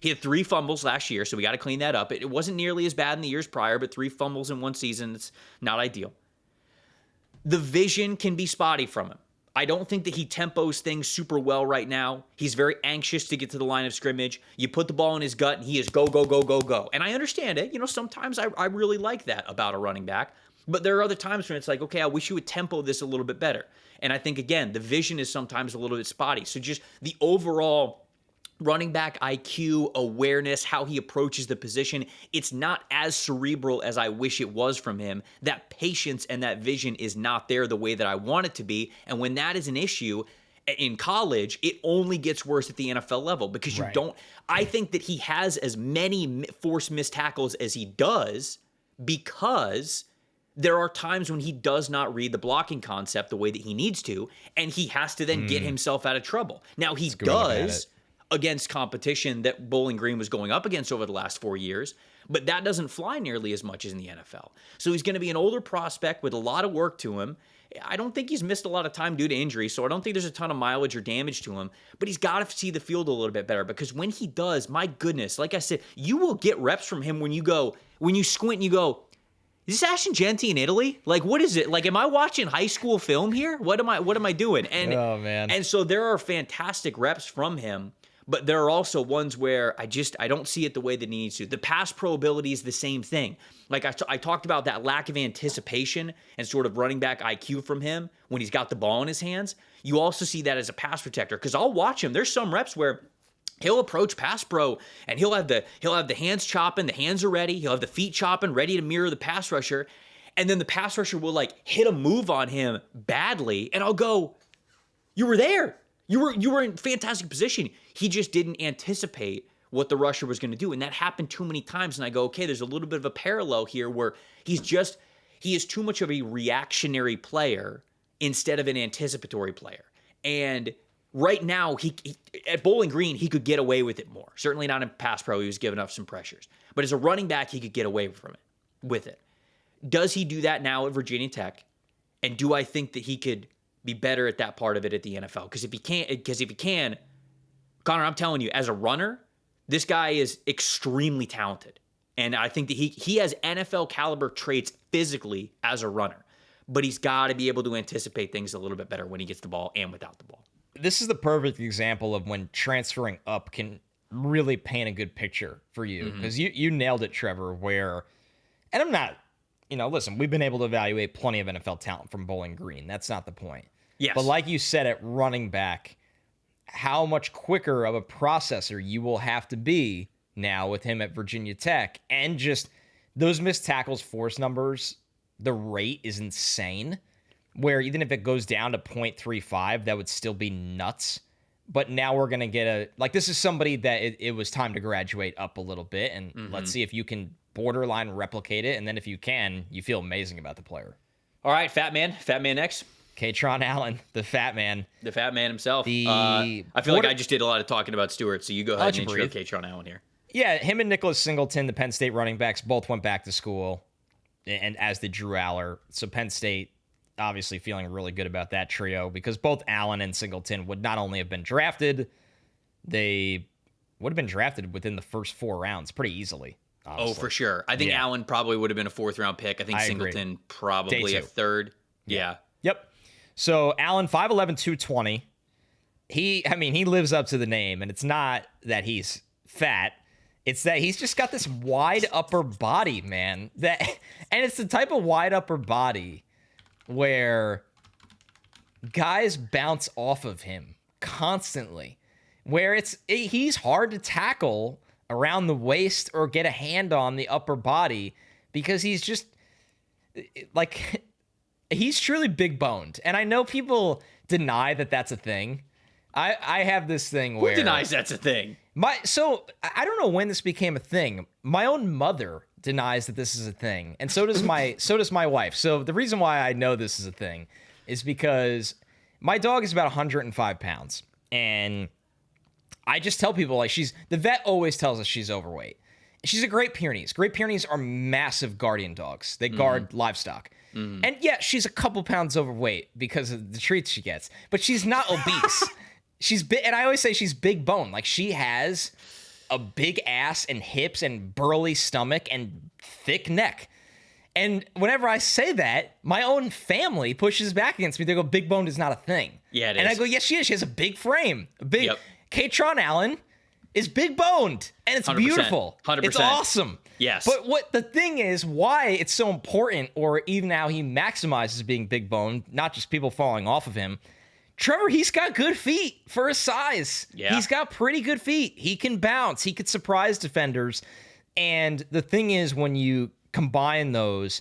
He had 3 fumbles last year, so we got to clean that up. It wasn't nearly as bad in the years prior, but 3 fumbles in one season, it's not ideal. The vision can be spotty from him. I don't think that he tempos things super well right now. He's very anxious to get to the line of scrimmage. You put the ball in his gut, and he is go, go, go, go, go. And I understand it. Sometimes I really like that about a running back. But there are other times when it's like, okay, I wish you would tempo this a little bit better. And I think, again, the vision is sometimes a little bit spotty. So just the overall running back IQ, awareness, how he approaches the position, it's not as cerebral as I wish it was from him. That patience and that vision is not there the way that I want it to be. And when that is an issue in college, it only gets worse at the NFL level because I think that he has as many forced missed tackles as he does because there are times when he does not read the blocking concept the way that he needs to, and he has to then get himself out of trouble. Now, he does against competition that Bowling Green was going up against over the last 4 years, but that doesn't fly nearly as much as in the NFL. So he's going to be an older prospect with a lot of work to him. I don't think he's missed a lot of time due to injury, so I don't think there's a ton of mileage or damage to him, but he's got to see the field a little bit better because when he does, my goodness, like I said, you will get reps from him when you squint and you go, is this Ashton Genty in Italy? Like, what is it? Like, am I watching high school film here? What am I doing? And, oh, man. And so there are fantastic reps from him. But there are also ones where I don't see it the way that he needs to. The pass pro ability is the same thing. Like I talked about that lack of anticipation and sort of running back IQ from him when he's got the ball in his hands. You also see that as a pass protector because I'll watch him. There's some reps where he'll approach pass pro and he'll have the hands chopping, the hands are ready. He'll have the feet chopping, ready to mirror the pass rusher. And then the pass rusher will hit a move on him badly. And I'll go, you were there. You were in fantastic position. He just didn't anticipate what the rusher was going to do. And that happened too many times. And I go, okay, there's a little bit of a parallel here where he is too much of a reactionary player instead of an anticipatory player. And right now, he at Bowling Green, he could get away with it more. Certainly not in pass pro. He was giving up some pressures. But as a running back, he could get away with it. Does he do that now at Virginia Tech? And do I think that he could be better at that part of it at the NFL? Because if he can, Connor, I'm telling you, as a runner, this guy is extremely talented. And I think that he has NFL caliber traits physically as a runner. But he's got to be able to anticipate things a little bit better when he gets the ball and without the ball. This is the perfect example of when transferring up can really paint a good picture for you. Because you nailed it, Trevor, and I'm not, listen, we've been able to evaluate plenty of NFL talent from Bowling Green. That's not the point. Yes. But like you said at running back, how much quicker of a processor you will have to be now with him at Virginia Tech. And just those missed tackles force numbers, the rate is insane. Where even if it goes down to 0.35, that would still be nuts. but now we're going to get this is somebody that it was time to graduate up a little bit, and let's see if you can borderline replicate it, and then if you can, you feel amazing about the player. All right, Fat Man next. Kaytron Allen, the Fat Man. The Fat Man himself. I feel like I just did a lot of talking about Stewart, so you go ahead and intro Kaytron Allen here. Yeah, him and Nicholas Singleton, the Penn State running backs, both went back to school, and as did Drew Aller. So Penn State obviously feeling really good about that trio because both Allen and Singleton would not only have been drafted, they would have been drafted within the first 4 rounds pretty easily. Honestly. Oh, for sure. I think Allen probably would have been a 4th-round pick. I think Singleton probably a 3rd. Yeah. Yep. So Allen, 5'11", 220. He lives up to the name, and it's not that he's fat. It's that he's just got this wide upper body, man. And it's the type of wide upper body where guys bounce off of him constantly, where he's hard to tackle around the waist or get a hand on the upper body because he's just he's truly big boned. And I know people deny that that's a thing. I have this thing where... Who denies that's a thing? So I don't know when this became a thing. My own mother denies that this is a thing. And so does my wife. So the reason why I know this is a thing is because my dog is about 105 pounds. And I just tell people, the vet always tells us she's overweight. She's a Great Pyrenees. Great Pyrenees are massive guardian dogs. They guard livestock. And yeah, she's a couple pounds overweight because of the treats she gets, but she's not obese. She's big, and I always say she's big bone. Like, she has a big ass and hips and burly stomach and thick neck. And whenever I say that, my own family pushes back against me. They go, big bone is not a thing. Yeah, it is. And I go, yes, she is. She has a big frame. Yep. Kaytron Allen is big boned, and it's 100%, beautiful. 100%. It's awesome. Yes. But what the thing is, why it's so important, or even how he maximizes being big boned, not just people falling off of him. Trevor, he's got good feet for his size. Yeah. He's got pretty good feet. He can bounce. He could surprise defenders. And the thing is, when you combine those,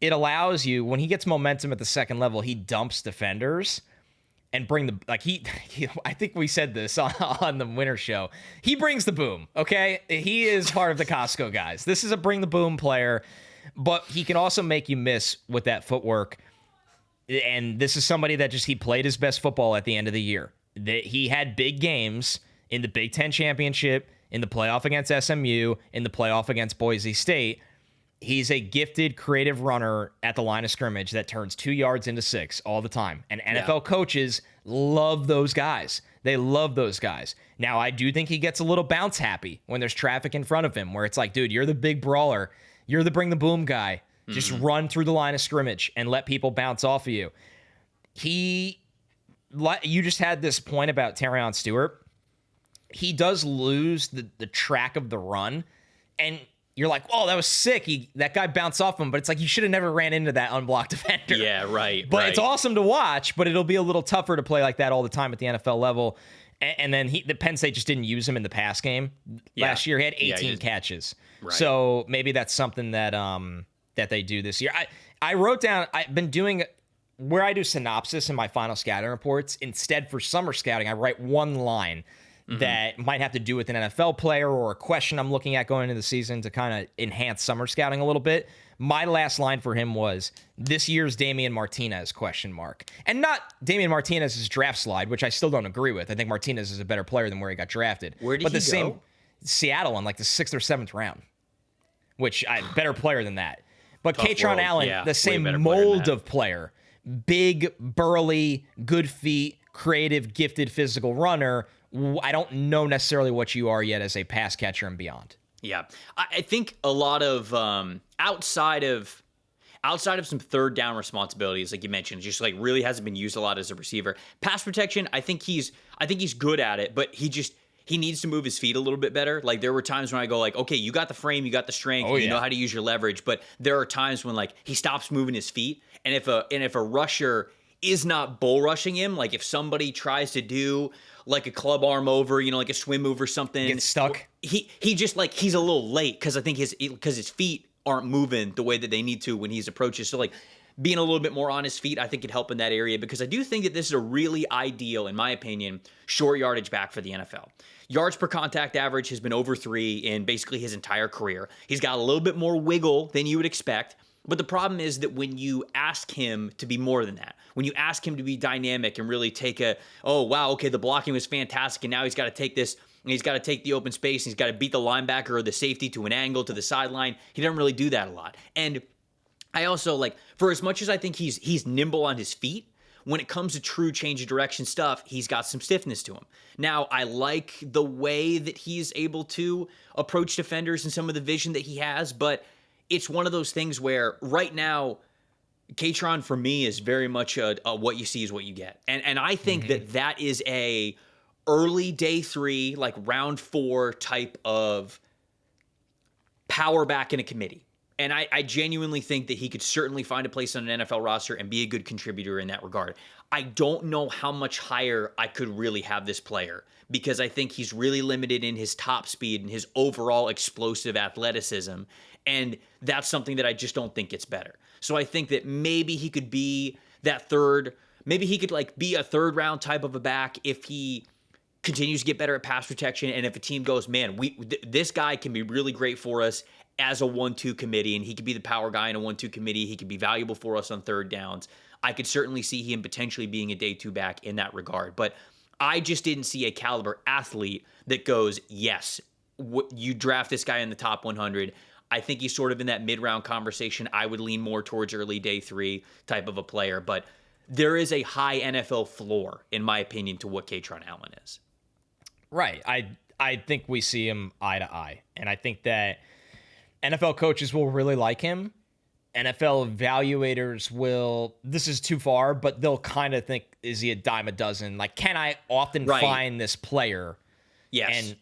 it allows you, when he gets momentum at the second level, he dumps defenders and I think we said this on the winter show. He brings the boom, okay? He is part of the Costco guys. This is a bring the boom player, but he can also make you miss with that footwork. And this is somebody that he played his best football at the end of the year. He had big games in the Big Ten championship, in the playoff against SMU, in the playoff against Boise State. He's a gifted, creative runner at the line of scrimmage that turns 2 yards into 6 all the time. And NFL coaches love those guys. They love those guys. Now, I do think he gets a little bounce happy when there's traffic in front of him, where it's like, dude, you're the big brawler. You're the bring the boom guy. Just run through the line of scrimmage and let people bounce off of you. You just had this point about Terion Stewart. He does lose the track of the run, and you're like, oh, that was sick. That guy bounced off him, but it's like you should have never ran into that unblocked defender. Yeah, right. But it's awesome to watch, but it'll be a little tougher to play like that all the time at the NFL level. And then the Penn State just didn't use him in the pass game. Last year, he had 18 catches. Right. So maybe that's something that they do this year. I wrote down, I've been doing where I do synopsis in my final scouting reports. Instead, for summer scouting, I write one line that might have to do with an NFL player or a question I'm looking at going into the season to kind of enhance summer scouting a little bit. My last line for him was, this year's Damian Martinez, ? And not Damian Martinez's draft slide, which I still don't agree with. I think Martinez is a better player than where he got drafted. Where did he go? Seattle in the 6th or 7th round, better player than that. But Kaytron Allen, the same mold of player. Big, burly, good feet, creative, gifted, physical runner. I don't know necessarily what you are yet as a pass catcher and beyond. Yeah. I think a lot of outside of some third down responsibilities, like you mentioned, just really hasn't been used a lot as a receiver. Pass protection, I think he's good at it, but he needs to move his feet a little bit better. Like, there were times when I go okay, you got the frame, you got the strength, you know how to use your leverage, but there are times when he stops moving his feet, and if a rusher is not bull rushing him, if somebody tries to do a club arm over, a swim move or something, gets stuck. He just he's a little late because I think his feet aren't moving the way that they need to when he's approaches. So being a little bit more on his feet, I think could help in that area, because I do think that this is a really ideal, in my opinion, short yardage back for the NFL. Yards per contact average has been over 3 in basically his entire career. He's got a little bit more wiggle than you would expect. But the problem is that when you ask him to be more than that, when you ask him to be dynamic and really take oh, wow, okay, the blocking was fantastic, and now he's got to take this, and he's got to take the open space, and he's got to beat the linebacker or the safety to an angle to the sideline. He doesn't really do that a lot. And I also, for as much as I think he's nimble on his feet, when it comes to true change of direction stuff, he's got some stiffness to him. Now, I like the way that he's able to approach defenders and some of the vision that he has, but it's one of those things where right now, Kaytron for me is very much a what you see is what you get. And I think that is a early day 3, round 4 type of power back in a committee. And I genuinely think that he could certainly find a place on an NFL roster and be a good contributor in that regard. I don't know how much higher I could really have this player, because I think he's really limited in his top speed and his overall explosive athleticism. And that's something that I just don't think gets better. So I think that maybe he could be that maybe he could be a 3rd round type of a back if he continues to get better at pass protection. And if a team goes, man, this guy can be really great for us as a 1-2 committee, and he could be the power guy in a 1-2 committee. He could be valuable for us on 3rd downs. I could certainly see him potentially being a day 2 back in that regard. But I just didn't see a caliber athlete that goes, yes, you draft this guy in the top 100. I think he's sort of in that mid-round conversation. I would lean more towards early day 3 type of a player. But there is a high NFL floor, in my opinion, to what Kaytron Allen is. Right. I think we see him eye to eye. And I think that NFL coaches will really like him. NFL evaluators will, this is too far, but they'll kind of think, is he a dime a dozen? Can I often find this player? Yes. And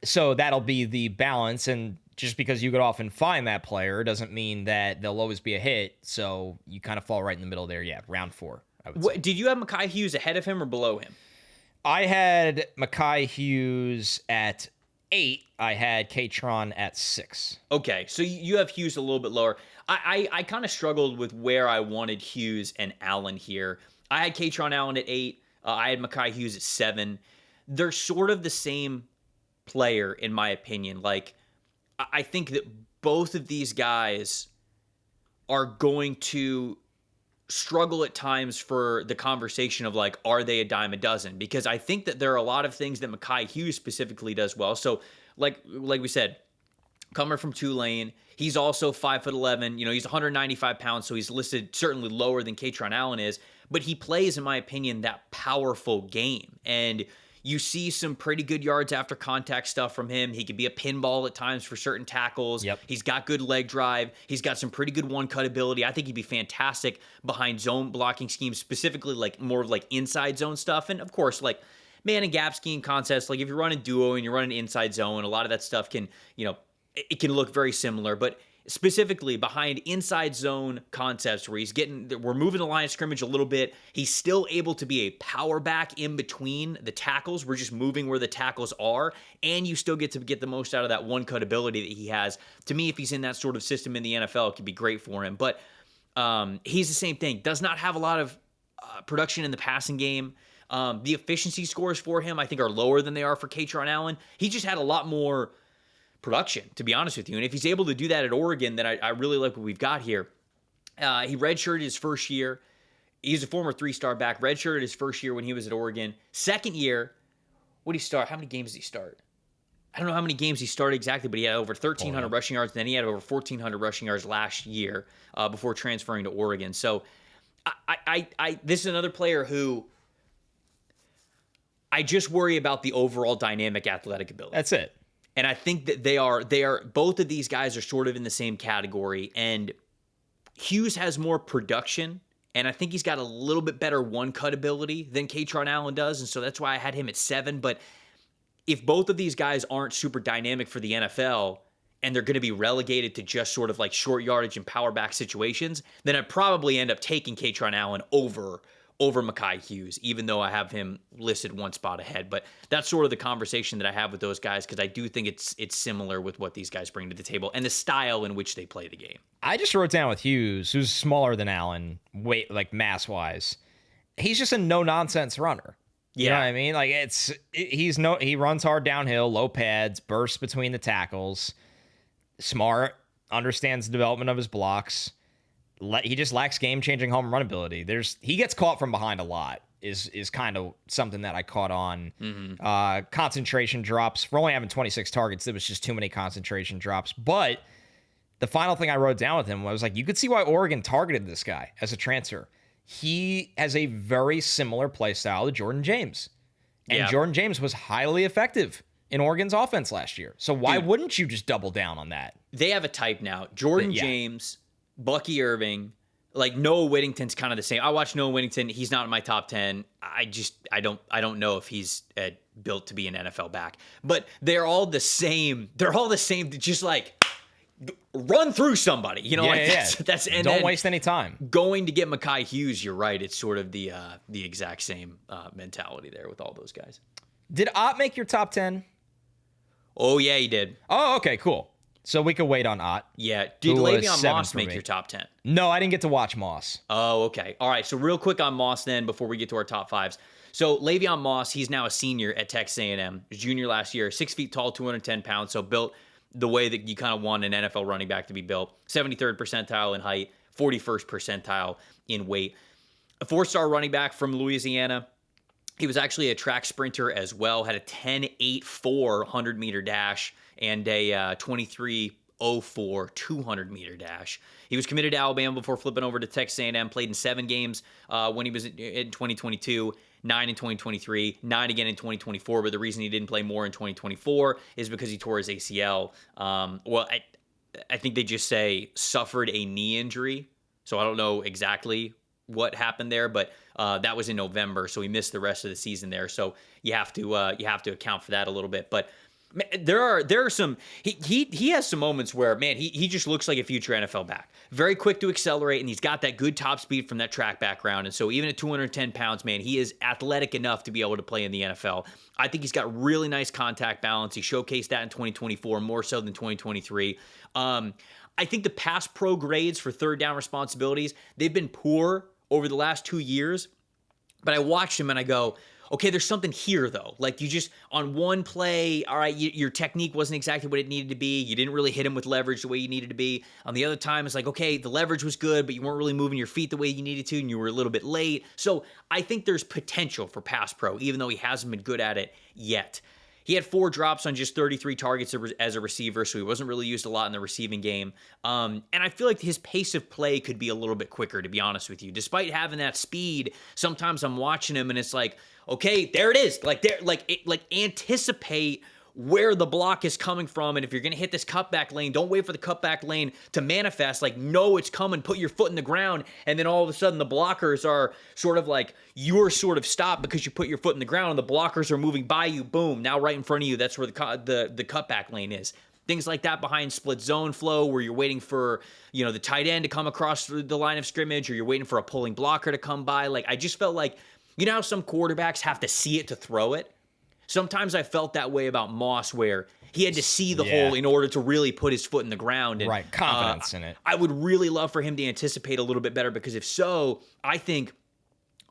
so that'll be the balance. And just because you could often find that player doesn't mean that they'll always be a hit. So you kind of fall right in the middle there. Yeah, round 4, I would say. Did you have Makhi Hughes ahead of him or below him? I had Makhi Hughes at 8. I had Kaytron at 6. Okay, so you have Hughes a little bit lower. I kind of struggled with where I wanted Hughes and Allen here. I had Kaytron Allen at 8. I had Makhi Hughes at 7. They're sort of the same player, in my opinion. I think that both of these guys are going to struggle at times for the conversation of are they a dime a dozen? Because I think that there are a lot of things that Makhi Hughes specifically does well. So like we said, coming from Tulane, he's also 5'11". He's 195 pounds, so he's listed certainly lower than Kaytron Allen is. But he plays, in my opinion, that powerful game. And you see some pretty good yards after contact stuff from him. He could be a pinball at times for certain tackles. Yep. He's got good leg drive. He's got some pretty good one-cut ability. I think he'd be fantastic behind zone blocking schemes, specifically more of inside zone stuff. And of course, man and gap scheme concepts. If you're running duo and you're running inside zone, a lot of that stuff can, it can look very similar. But specifically behind inside zone concepts where we're moving the line of scrimmage a little bit. He's still able to be a power back in between the tackles. We're just moving where the tackles are, and you still get to get the most out of that one-cut ability that he has. To me, if he's in that sort of system in the NFL, it could be great for him. But he's the same thing. Does not have a lot of production in the passing game. The efficiency scores for him, I think, are lower than they are for Kaytron Allen. He just had a lot more production, to be honest with you. And if he's able to do that at Oregon, then I really like what we've got here. He redshirted his first year. He's a former 3-star back. Redshirted his first year when he was at Oregon. Second year, what did he start? How many games did he start? I don't know how many games he started exactly, but he had over 1,300 rushing yards. And then he had over 1,400 rushing yards last year before transferring to Oregon. So this is another player who I just worry about the overall dynamic athletic ability. That's it. And I think that they are both of these guys are sort of in the same category. And Hughes has more production, and I think he's got a little bit better one-cut ability than Kaytron Allen does, and so that's why I had him at 7. But if both of these guys aren't super dynamic for the NFL, and they're going to be relegated to just sort of short yardage and power back situations, then I'd probably end up taking Kaytron Allen over over Makhi Hughes, even though I have him listed one spot ahead. But that's sort of the conversation that I have with those guys, because I do think it's similar with what these guys bring to the table and the style in which they play the game. I just wrote down with Hughes, who's smaller than Allen, weight like mass wise. He's just a no nonsense runner. You know what I mean? Like he runs hard downhill, low pads, bursts between the tackles, smart, understands the development of his blocks. He just lacks game-changing home run ability. He gets caught from behind a lot. Is kind of something that I caught on. Concentration drops. For only having 26 targets, there was just too many concentration drops. But the final thing I wrote down with him was like, you could see why Oregon targeted this guy as a transfer. He has a very similar play style to Jordan James. And Jordan James was highly effective in Oregon's offense last year. So why wouldn't you just double down on that? They have a type now. Jordan James, Bucky Irving, like Noah Whittington's kind of the same. I watch Noah Whittington. He's not in my top 10. I don't know if he's built to be an NFL back, but they're all the same. They're all the same. Just like run through somebody, that's and don't waste any time going to get Makhi Hughes. You're right. It's sort of the exact same mentality there with all those guys. Did Ott make your top 10? Oh yeah, he did. Oh, okay, cool. So we could wait on Ott. Yeah. Did Le'Veon Moss make your top 10? No, I didn't get to watch Moss. Oh, okay. All right. So real quick on Moss then before we get to our top fives. So Le'Veon Moss, he's now a senior at Texas A&M. Junior last year, 6 feet tall, 210 pounds. So built the way that you kind of want an NFL running back to be built. 73rd percentile in height, 41st percentile in weight. A 4-star running back from Louisiana. He was actually a track sprinter as well. Had a 10.84 100-meter dash and a 23.04 200-meter dash. He was committed to Alabama before flipping over to Texas A&M. Played in 7 games when he was in 2022, 9 in 2023, 9 again in 2024. But the reason he didn't play more in 2024 is because he tore his ACL. I think they just say suffered a knee injury. So I don't know exactly what happened there, but that was in November, so he missed the rest of the season there. So you have to account for that a little bit. But there are some he has some moments where, man, he just looks like a future NFL back. Very quick to accelerate, and he's got that good top speed from that track background. And so even at 210 pounds, man, he is athletic enough to be able to play in the NFL. I think he's got really nice contact balance. He showcased that in 2024 more so than 2023. I think the pass pro grades for third down responsibilities, they've been poor over the last 2 years. But I watched him and I go, okay, there's something here, though. Like, you just, on one play, all right, your technique wasn't exactly what it needed to be. You didn't really hit him with leverage the way you needed to be. On the other time, it's like, okay, the leverage was good, but you weren't really moving your feet the way you needed to, and you were a little bit late. So I think there's potential for pass pro, even though he hasn't been good at it yet. He had 4 drops on just 33 targets as a receiver, so he wasn't really used a lot in the receiving game. And I feel like his pace of play could be a little bit quicker, to be honest with you. Despite having that speed, sometimes I'm watching him and it's like, okay, there it is. Anticipate where the block is coming from, and if you're going to hit this cutback lane, don't wait for the cutback lane to manifest. Like, no, it's coming, put your foot in the ground, and then all of a sudden the blockers are sort of like, you're sort of stopped because you put your foot in the ground, and the blockers are moving by you, boom, now right in front of you, that's where the cutback lane is. Things like that behind split zone flow, where you're waiting for, the tight end to come across the line of scrimmage, or you're waiting for a pulling blocker to come by. Like, I just felt like, how some quarterbacks have to see it to throw it? Sometimes I felt that way about Moss, where he had to see the hole in order to really put his foot in the ground. And, right, confidence in it. I would really love for him to anticipate a little bit better, because if so, I think,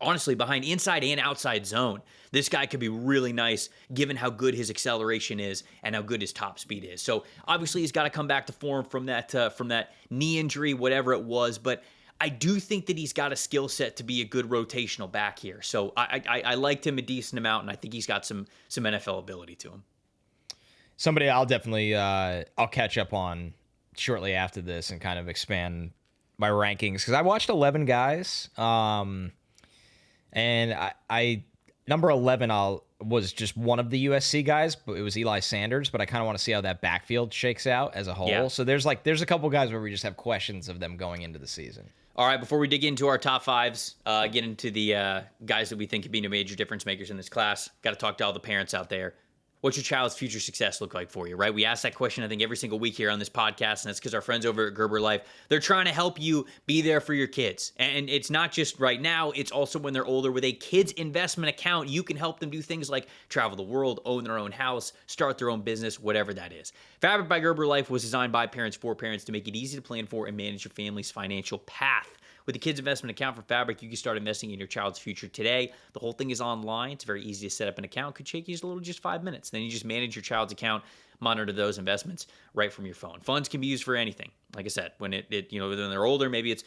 honestly, behind inside and outside zone, this guy could be really nice, given how good his acceleration is and how good his top speed is. So obviously he's got to come back to form from that knee injury, whatever it was, but I do think that he's got a skill set to be a good rotational back here. So I liked him a decent amount, and I think he's got some NFL ability to him. Somebody I'll definitely I'll catch up on shortly after this and kind of expand my rankings, because I watched 11 guys, and I number 11 was just one of the USC guys, but it was Eli Sanders. But I kind of want to see how that backfield shakes out as a whole. Yeah. So there's a couple guys where we just have questions of them going into the season. All right, before we dig into our top fives, get into the guys that we think could be major difference makers in this class, got to talk to all the parents out there. what's your child's future success look like for you, right? We ask that question, I think, every single week here on this podcast, and that's because our friends over at Gerber Life, they're trying to help you be there for your kids. And it's not just right now, it's also when they're older. With a kids investment account, you can help them do things like travel the world, own their own house, start their own business, whatever that is. Fabric by Gerber Life was designed by parents for parents to make it easy to plan for and manage your family's financial path. With the kids investment account from Fabric, you can start investing in your child's future today. The whole thing is online. It's very easy to set up an account. Could take you just 5 minutes. Then you just manage your child's account, monitor those investments right from your phone. Funds can be used for anything. Like I said, when when they're older, maybe it's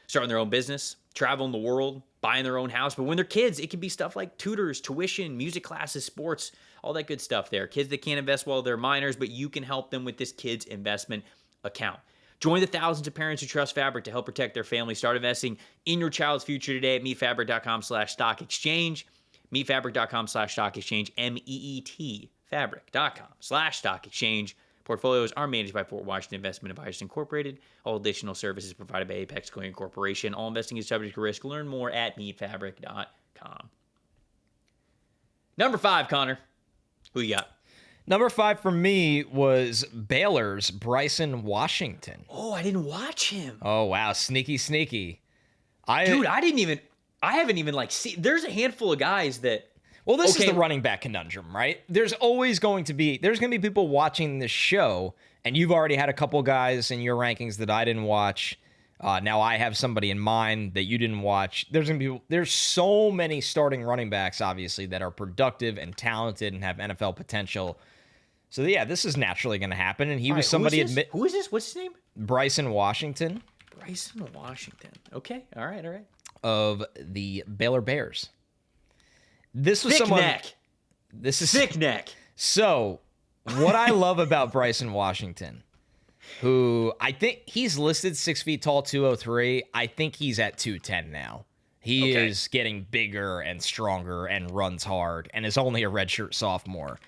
starting their own business, traveling the world, buying their own house. But when they're kids, it can be stuff like tutors, tuition, music classes, sports, all that good stuff there. Kids that can't invest while they're minors, but you can help them with this kids investment account. Join the thousands of parents who trust Fabric to help protect their family. Start investing in your child's future today at meetfabric.com/stock exchange. Meetfabric.com/stock exchange. MEET fabric.com/stock exchange. Portfolios are managed by Fort Washington Investment Advisors Incorporated. All additional services provided by Apex Clearing Corporation. All investing is subject to risk. Learn more at meetfabric.com. Number 5, Connor. Who you got? Number 5 for me was Baylor's Bryson Washington. Oh, I didn't watch him. Oh, wow. Sneaky. I haven't even see. There's a handful of guys that. Well, this is the running back conundrum, right? There's going to be people watching this show, and you've already had a couple guys in your rankings that I didn't watch. Now I have somebody in mind that you didn't watch. There's so many starting running backs, obviously, that are productive and talented and have NFL potential. So, yeah, this is naturally going to happen. And he was somebody admit. Who is this? What's his name? Bryson Washington. Bryson Washington. Okay. All right. Of the Baylor Bears. This was Thick neck. This is thick neck. So, what I love about Bryson Washington, who I think he's listed 6 feet tall, 203. I think he's at 210 now. He is getting bigger and stronger and runs hard and is only a redshirt sophomore.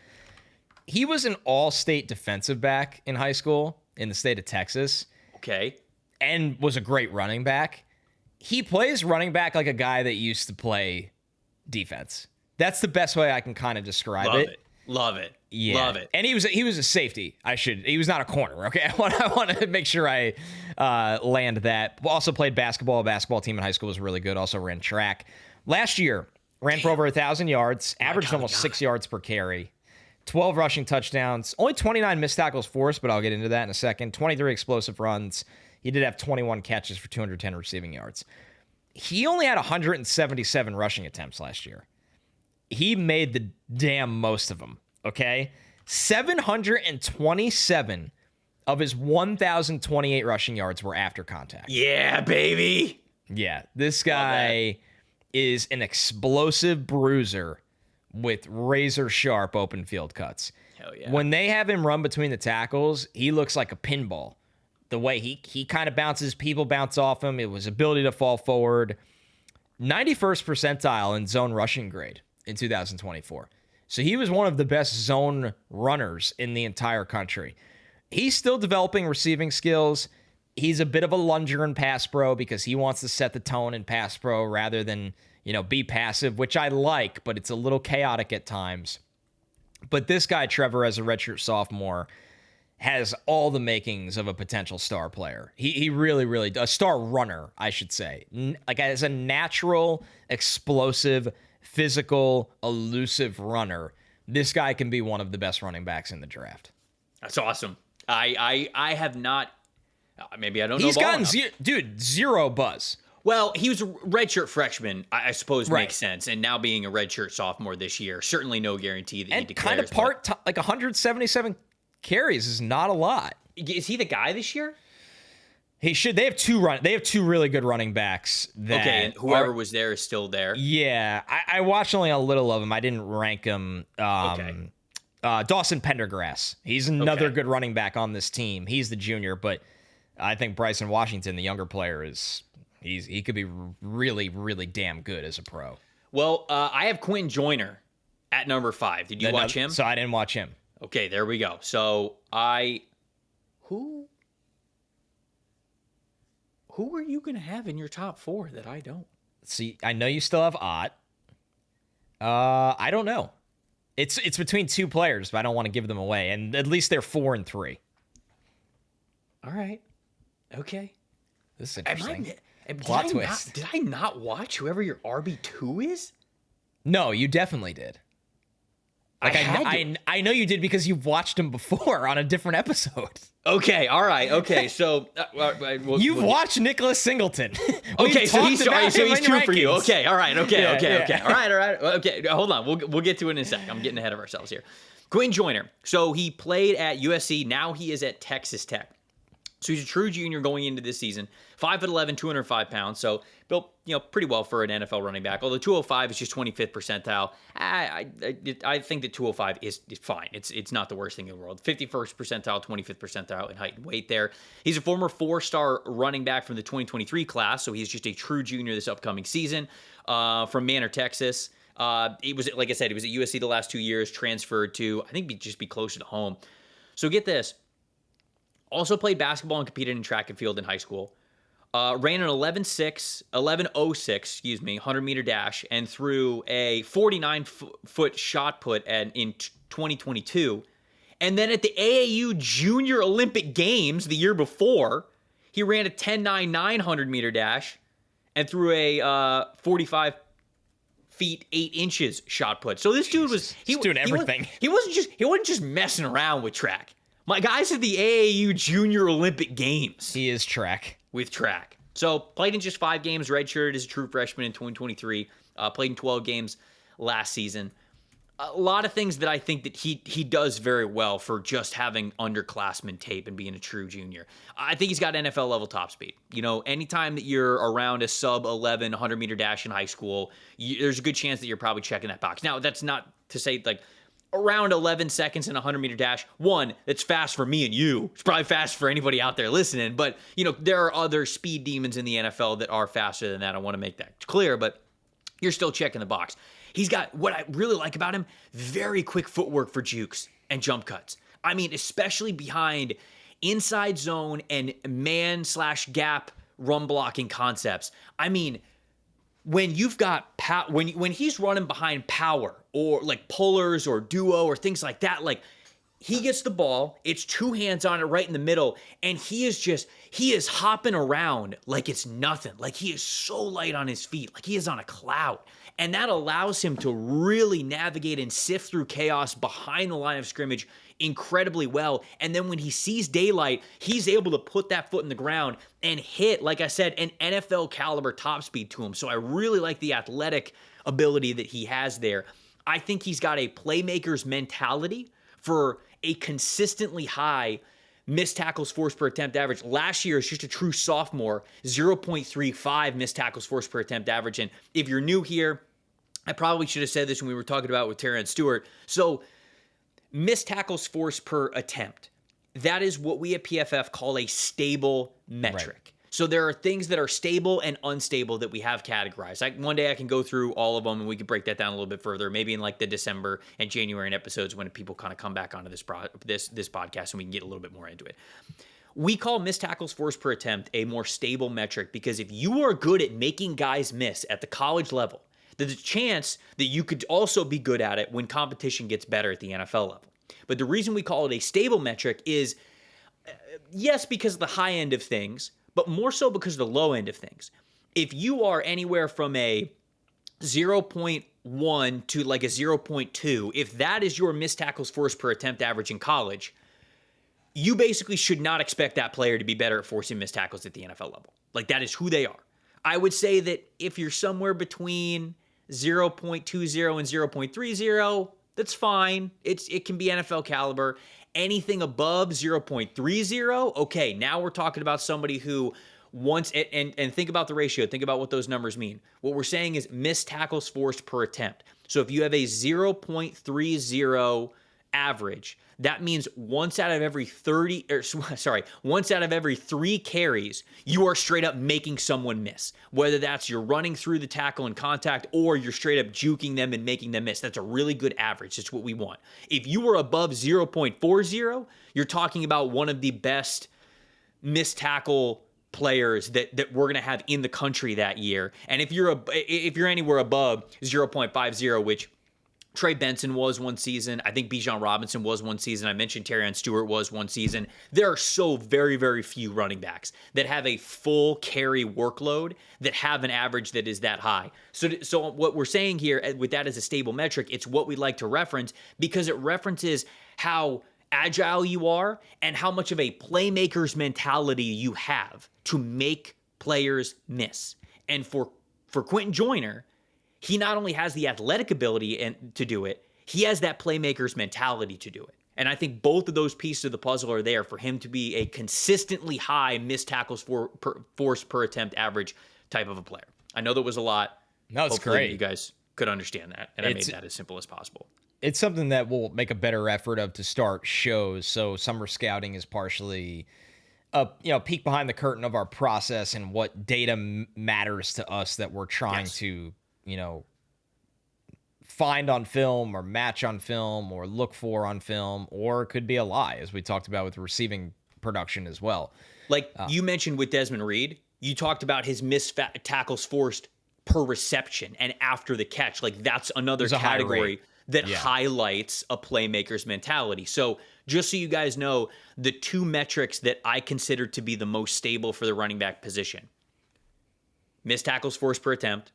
He was an all-state defensive back in high school in the state of Texas. Okay. And was a great running back. He plays running back like a guy that used to play defense. That's the best way I can kind of describe it. Love it. Yeah. Love it. And he was a safety. He was not a corner. Okay. I want to make sure I land that. Also played basketball. Basketball team in high school was really good. Also ran track. Last year, ran for over 1,000 yards, averaged almost 6 yards per carry. 12 rushing touchdowns, only 29 missed tackles forced, but I'll get into that in a second. 23 explosive runs. He did have 21 catches for 210 receiving yards. He only had 177 rushing attempts last year. He made the damn most of them, okay? 727 of his 1,028 rushing yards were after contact. Yeah, baby. Yeah, this guy is an explosive bruiser with razor-sharp open field cuts. Hell yeah. When they have him run between the tackles, he looks like a pinball. The way he kind of bounces, people bounce off him. It was ability to fall forward. 91st percentile in zone rushing grade in 2024. So he was one of the best zone runners in the entire country. He's still developing receiving skills. He's a bit of a lunger in pass pro because he wants to set the tone in pass pro rather than, be passive, which I like, but it's a little chaotic at times. But this guy, Trevor, as a redshirt sophomore, has all the makings of a potential star player. He really, really does. A star runner, I should say. Like as a natural, explosive, physical, elusive runner, this guy can be one of the best running backs in the draft. That's awesome. I have not, maybe I don't know. He's gotten zero buzz. Well, he was a redshirt freshman, I suppose makes sense. And now being a redshirt sophomore this year, certainly no guarantee that he declares. And kind of like 177 carries is not a lot. Is he the guy this year? He should. They have two really good running backs. And whoever was there is still there. Yeah, I watched only a little of him. I didn't rank him. Dawson Pendergrass. He's another good running back on this team. He's the junior, but I think Bryson Washington, the younger player, he could be really, really damn good as a pro. Well, I have Quinten Joyner at number 5. Did you watch him? So I didn't watch him. Okay, there we go. So who are you going to have in your top 4 that I don't? See, I know you still have Ott. I don't know. It's between two players, but I don't want to give them away. And at least they're 4-3. All right. Okay. This is interesting. Plot twist. Did I not watch whoever your RB2 is? No, you definitely did. Like I know you did because you've watched him before on a different episode. Okay, all right, okay. So you've watched Nicholas Singleton. Okay, so he's true for you. Okay, all right, okay. Yeah. All right. Okay, hold on. We'll get to it in a sec. I'm getting ahead of ourselves here. Quinten Joyner. So he played at USC. Now he is at Texas Tech. So he's a true junior going into this season. 5'11", 205 pounds. So built, pretty well for an NFL running back. Although 205 is just 25th percentile. I think that 205 is fine. It's not the worst thing in the world. 51st percentile, 25th percentile in height and weight there. He's a former 4-star running back from the 2023 class. So he's just a true junior this upcoming season from Manor, Texas. It was, like I said, he was at USC the last 2 years, transferred to, I think, just be closer to home. So get this. Also played basketball and competed in track and field in high school. Ran an 11.06, 100-meter dash, and threw a 49-foot shot put in 2022. And then at the AAU Junior Olympic Games the year before, he ran a 10.9 900-meter dash and threw a 45 feet 8 inches shot put. So this dude was doing everything. He wasn't just messing around with track. My guy's at the AAU Junior Olympic Games. He is track. With track. So played in just 5 games, redshirted as a true freshman in 2023. Played in 12 games last season. A lot of things that I think that he does very well for just having underclassmen tape and being a true junior. I think he's got NFL level top speed. Anytime that you're around a sub 11 100-meter dash in high school, there's a good chance that you're probably checking that box. Now, that's not to say around 11 seconds in a 100-meter dash. One, it's fast for me and you. It's probably fast for anybody out there listening. But, there are other speed demons in the NFL that are faster than that. I want to make that clear, but you're still checking the box. He's got, what I really like about him, very quick footwork for jukes and jump cuts. I mean, especially behind inside zone and man/gap run blocking concepts. I mean, when you've got when he's running behind power or like pullers or duo or things like that, he gets the ball, it's 2 hands on it right in the middle, and he is hopping around like it's nothing. Like he is so light on his feet, like he is on a cloud. And that allows him to really navigate and sift through chaos behind the line of scrimmage incredibly well. And then when he sees daylight, he's able to put that foot in the ground and hit, like I said, an NFL caliber top speed to him. So I really like the athletic ability that he has there. I think he's got a playmaker's mentality for a consistently high missed tackles forced per attempt average. Last year is just a true sophomore, 0.35 missed tackles forced per attempt average. And if you're new here, I probably should have said this when we were talking about with Terion Stewart. So missed tackles forced per attempt. That is what we at PFF call a stable metric. Right. So there are things that are stable and unstable that we have categorized. One day I can go through all of them and we can break that down a little bit further, maybe in the December and January episodes when people kind of come back onto this podcast and we can get a little bit more into it. We call missed tackles forced per attempt a more stable metric because if you are good at making guys miss at the college level, there's a chance that you could also be good at it when competition gets better at the NFL level. But the reason we call it a stable metric is, yes, because of the high end of things, but more so because of the low end of things. If you are anywhere from a 0.1 to a 0.2, if that is your missed tackles forced per attempt average in college, you basically should not expect that player to be better at forcing missed tackles at the NFL level. That is who they are. I would say that if you're somewhere between 0.20 and 0.30, that's fine. It can be NFL caliber. Anything above 0.30, okay, now we're talking about somebody who wants it, and think about the ratio. Think about what those numbers mean. What we're saying is missed tackles forced per attempt. So if you have a 0.30 average, that means once out of every 3 carries, you are straight up making someone miss. Whether that's you're running through the tackle and contact or you're straight up juking them and making them miss. That's a really good average. That's what we want. If you are above 0.40, you're talking about one of the best missed tackle players that we're going to have in the country that year. And if you're anywhere above 0.50, which Trey Benson was one season. I think Bijan Robinson was one season. I mentioned Terion Stewart was one season. There are so very, very few running backs that have a full carry workload that have an average that is that high. So what we're saying here with that as a stable metric, it's what we like to reference because it references how agile you are and how much of a playmaker's mentality you have to make players miss. And for Quinten Joyner, he not only has the athletic ability to do it, he has that playmaker's mentality to do it. And I think both of those pieces of the puzzle are there for him to be a consistently high missed tackles force per attempt average type of a player. I know that was a lot. No, it's Hopefully great. You guys could understand that, and I made that as simple as possible. It's something that we'll make a better effort of to start shows. So summer scouting is partially a peek behind the curtain of our process and what data matters to us that we're trying to find on film or match on film or look for on film, or it could be a lie, as we talked about with receiving production as well. Like you mentioned with Desmond Reid, you talked about his missed tackles forced per reception and after the catch. Like that's another category that highlights a playmaker's mentality. So just so you guys know, the two metrics that I consider to be the most stable for the running back position, missed tackles forced per attempt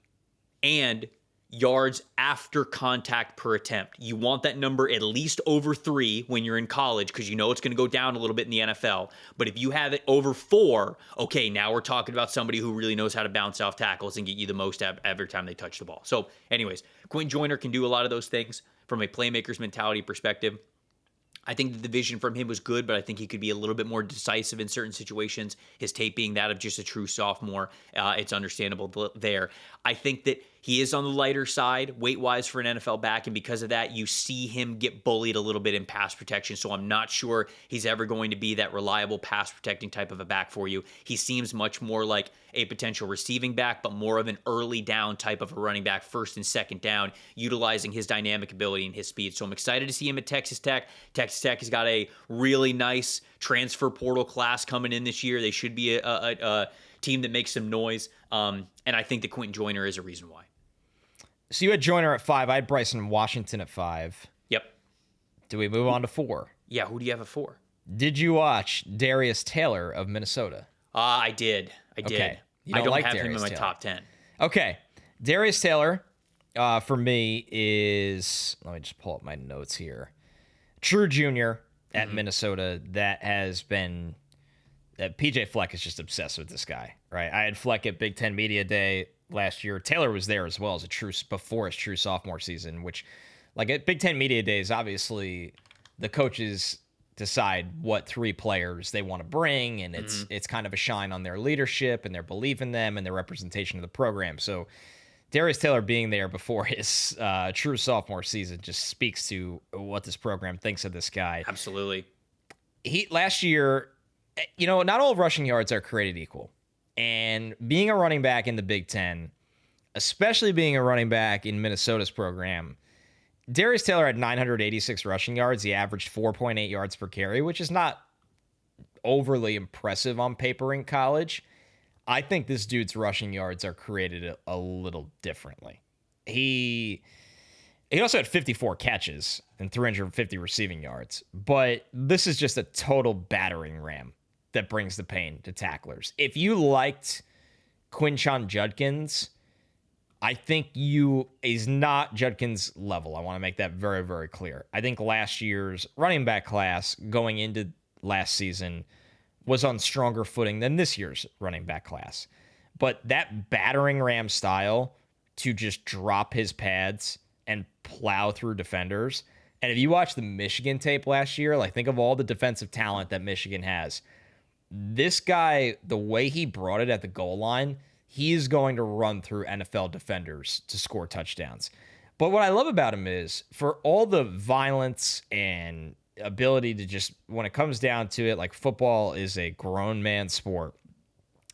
and yards after contact per attempt. You want that number at least over 3 when you're in college because you know it's going to go down a little bit in the NFL. But if you have it over 4, okay, now we're talking about somebody who really knows how to bounce off tackles and get you the most every time they touch the ball. So anyways, Quinten Joyner can do a lot of those things from a playmaker's mentality perspective. I think the vision from him was good, but I think he could be a little bit more decisive in certain situations. His tape being that of just a true sophomore, it's understandable there. I think that he is on the lighter side weight-wise for an NFL back, and because of that, you see him get bullied a little bit in pass protection, so I'm not sure he's ever going to be that reliable pass-protecting type of a back for you. He seems much more like a potential receiving back, but more of an early down type of a running back, first and second down, utilizing his dynamic ability and his speed. So I'm excited to see him at Texas Tech. Texas Tech has got a really nice transfer portal class coming in this year. They should be a team that makes some noise, and I think that Quinten Joyner is a reason why. So you had Joyner at 5. I had Bryson Washington at 5. Yep. Do we move on to 4? Yeah, who do you have at 4? Did you watch Darius Taylor of Minnesota? I did. Okay. I don't like have Darius him in my Taylor. top 10. Okay. Darius Taylor, for me, is... Let me just pull up my notes here. True junior at Minnesota that has been... PJ Fleck is just obsessed with this guy, right? I had Fleck at Big Ten Media Day last year. Taylor was there as well as before his true sophomore season, which, like at Big Ten Media Days, obviously the coaches decide what 3 players they want to bring, and it's kind of a shine on their leadership and their belief in them and their representation of the program. So Darius Taylor being there before his true sophomore season just speaks to what this program thinks of this guy. Absolutely. Last year, not all rushing yards are created equal. And being a running back in the Big Ten, especially being a running back in Minnesota's program, Darius Taylor had 986 rushing yards. He averaged 4.8 yards per carry, which is not overly impressive on paper in college. I think this dude's rushing yards are created a little differently. He also had 54 catches and 350 receiving yards, but this is just a total battering ram that brings the pain to tacklers. If you liked Quinshon Judkins, I think is not Judkins' level. I want to make that very, very clear. I think last year's running back class going into last season was on stronger footing than this year's running back class. But that battering ram style to just drop his pads and plow through defenders. And if you watch the Michigan tape last year, like think of all the defensive talent that Michigan has. This guy, the way he brought it at the goal line, he is going to run through NFL defenders to score touchdowns. But what I love about him is for all the violence and ability to just, when it comes down to it, like football is a grown man sport,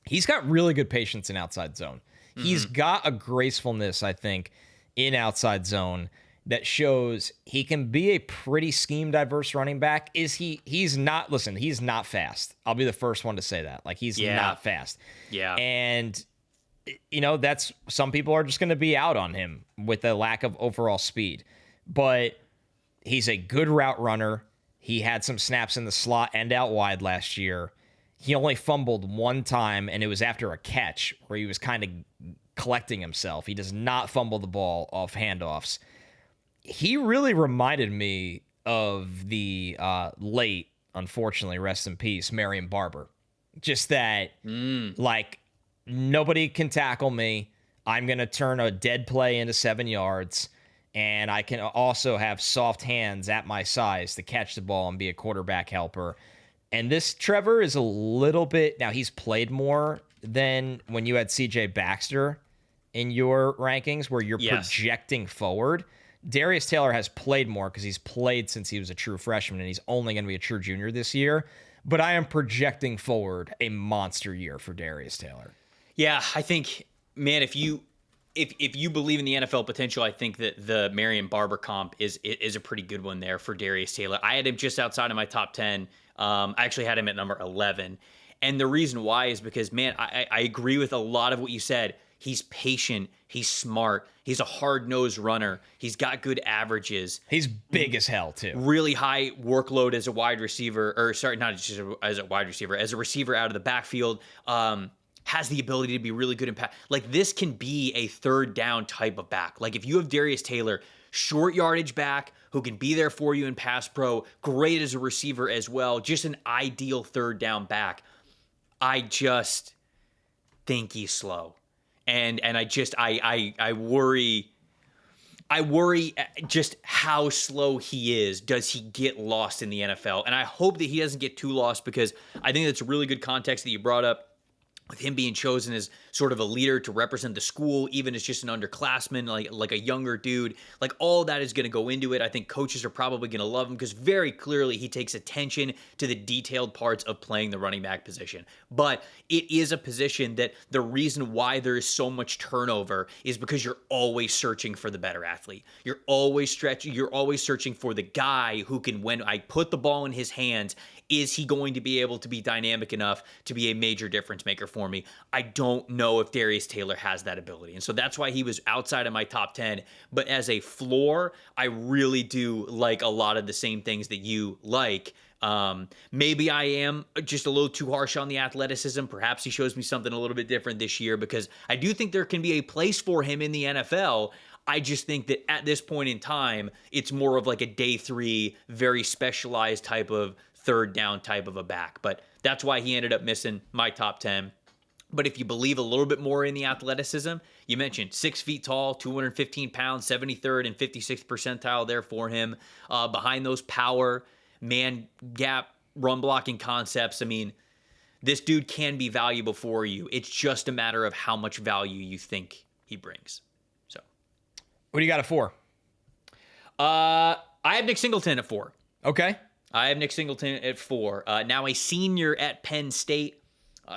he's got really good patience in outside zone. He's got a gracefulness, I think, in outside zone that shows he can be a pretty scheme diverse running back. He's not fast. I'll be the first one to say that. Like he's not fast. Yeah. And that's, some people are just going to be out on him with the lack of overall speed. but he's a good route runner. He had some snaps in the slot and out wide last year. He only fumbled one time, and it was after a catch where he was kind of collecting himself. He does not fumble the ball off handoffs. He really reminded me of the late, unfortunately, rest in peace, Marion Barber. Just that, like, nobody can tackle me. I'm going to turn a dead play into 7 yards, and I can also have soft hands at my size to catch the ball and be a quarterback helper. And this Trevor is a little bit, now he's played more than when you had CJ Baxter in your rankings where you're projecting forward. Darius Taylor has played more because he's played since he was a true freshman, and he's only going to be a true junior this year. But I am projecting forward a monster year for Darius Taylor. Yeah, I think, man, if you believe in the NFL potential, I think that the Marion Barber comp is a pretty good one there for Darius Taylor. I had him just outside of my top 10. I actually had him at number 11. And the reason why is because, man, I agree with a lot of what you said. He's patient. He's smart. He's a hard-nosed runner. He's got good averages. He's big as hell, too. Really high workload as a wide receiver, or sorry, not just as a wide receiver, as a receiver out of the backfield. Has the ability to be really good in pass. Like, this can be a third down type of back. Like, if you have Darius Taylor, short yardage back who can be there for you in pass pro, great as a receiver as well, just an ideal third down back. I just think he's slow. And I worry just how slow he is. Does he get lost in the NFL? And I hope that he doesn't get too lost, because I think that's a really good context that you brought up with him being chosen as sort of a leader to represent the school, even as just an underclassman, like a younger dude. Like, all that is going to go into it. I think coaches are probably going to love him because very clearly he takes attention to the detailed parts of playing the running back position. But it is a position that the reason why there is so much turnover is because you're always searching for the better athlete. You're always searching for the guy who can, when I put the ball in his hands, is he going to be able to be dynamic enough to be a major difference maker for me? I don't know if Darius Taylor has that ability. And so that's why he was outside of my top 10. But as a floor, I really do like a lot of the same things that you like. Maybe I am just a little too harsh on the athleticism. Perhaps he shows me something a little bit different this year, because I do think there can be a place for him in the NFL. I just think that at this point in time, it's more of like a day 3, very specialized type of third down type of a back. But that's why he ended up missing my top 10. But if you believe a little bit more in the athleticism, you mentioned 6 feet tall, 215 pounds, 73rd and 56th percentile there for him. Behind those power, man gap, run blocking concepts. I mean, this dude can be valuable for you. It's just a matter of how much value you think he brings. So, what do you got at 4? I have Nick Singleton at 4. Okay. I have Nick Singleton at 4. Now a senior at Penn State.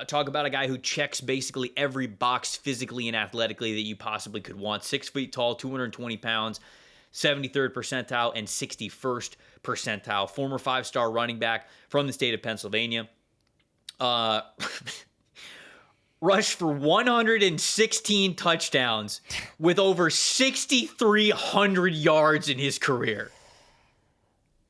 Talk about a guy who checks basically every box physically and athletically that you possibly could want. 6 feet tall, 220 pounds, 73rd percentile and 61st percentile. Former 5-star running back from the state of Pennsylvania. Rushed for 116 touchdowns with over 6,300 yards in his career.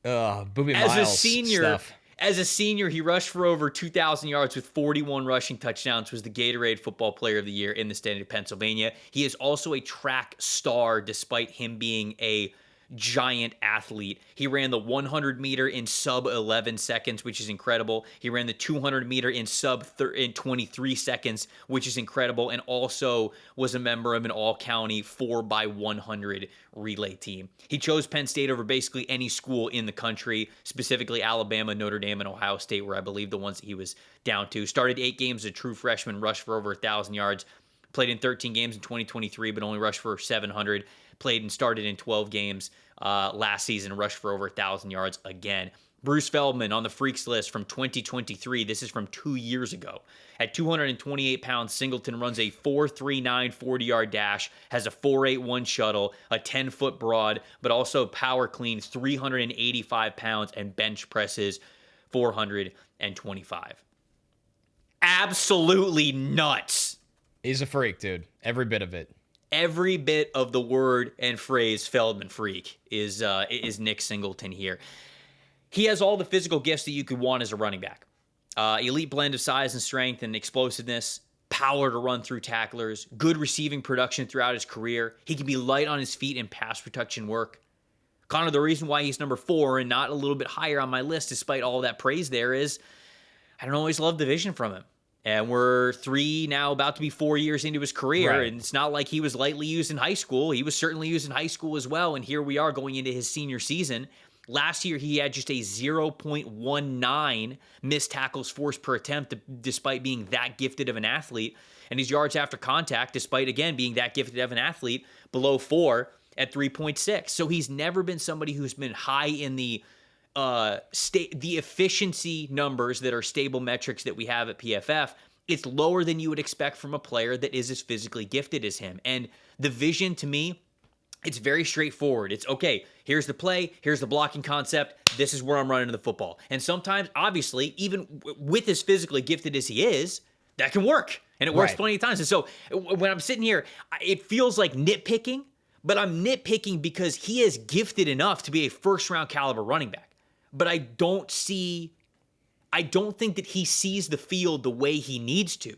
Booby Miles stuff. As a senior, he rushed for over 2,000 yards with 41 rushing touchdowns, was the Gatorade Football Player of the Year in the state of Pennsylvania. He is also a track star, despite him being a giant athlete. He ran the 100 meter in sub 11 seconds, which is incredible. He ran the 200 meter in sub 23 seconds, which is incredible, and also was a member of an all-county 4x100 relay team. He chose Penn State over basically any school in the country, specifically Alabama, Notre Dame, and Ohio State, were, I believe, the ones that he was down to. Started 8 games as a true freshman, rushed for over 1,000 yards. Played in 13 games in 2023, but only rushed for 700. Played and started in 12 games last season, rushed for over 1,000 yards again. Bruce Feldman on the Freaks list from 2023. This is from 2 years ago. At 228 pounds, Singleton runs a 4.39 40-yard dash, has a 4.81 shuttle, a 10-foot broad, but also power clean 385 pounds and bench presses 425. Absolutely nuts. He's a freak, dude. Every bit of it. Every bit of the word and phrase Feldman freak is Nick Singleton here. He has all the physical gifts that you could want as a running back. Elite blend of size and strength and explosiveness, power to run through tacklers, good receiving production throughout his career. He can be light on his feet in pass protection work. Connor, the reason why he's number 4 and not a little bit higher on my list, despite all that praise there, is I don't always love the vision from him. And we're 3 now, about to be 4 years into his career, Right. and it's not like he was lightly used in high school. He was certainly used in high school as well, and here we are going into his senior season. Last year, he had just a 0.19 missed tackles forced per attempt, despite being that gifted of an athlete. And his yards after contact, despite, again, being that gifted of an athlete, below 4 at 3.6. So he's never been somebody who's been high in the efficiency numbers that are stable metrics that we have at PFF. It's lower than you would expect from a player that is as physically gifted as him. And the vision, to me, it's very straightforward. It's, okay, here's the play, here's the blocking concept, this is where I'm running the football. And sometimes, obviously, even with as physically gifted as he is, that can work. And it works plenty of times. And so when I'm sitting here, it feels like nitpicking, but I'm nitpicking because he is gifted enough to be a first-round caliber running back. But I don't think that he sees the field the way he needs to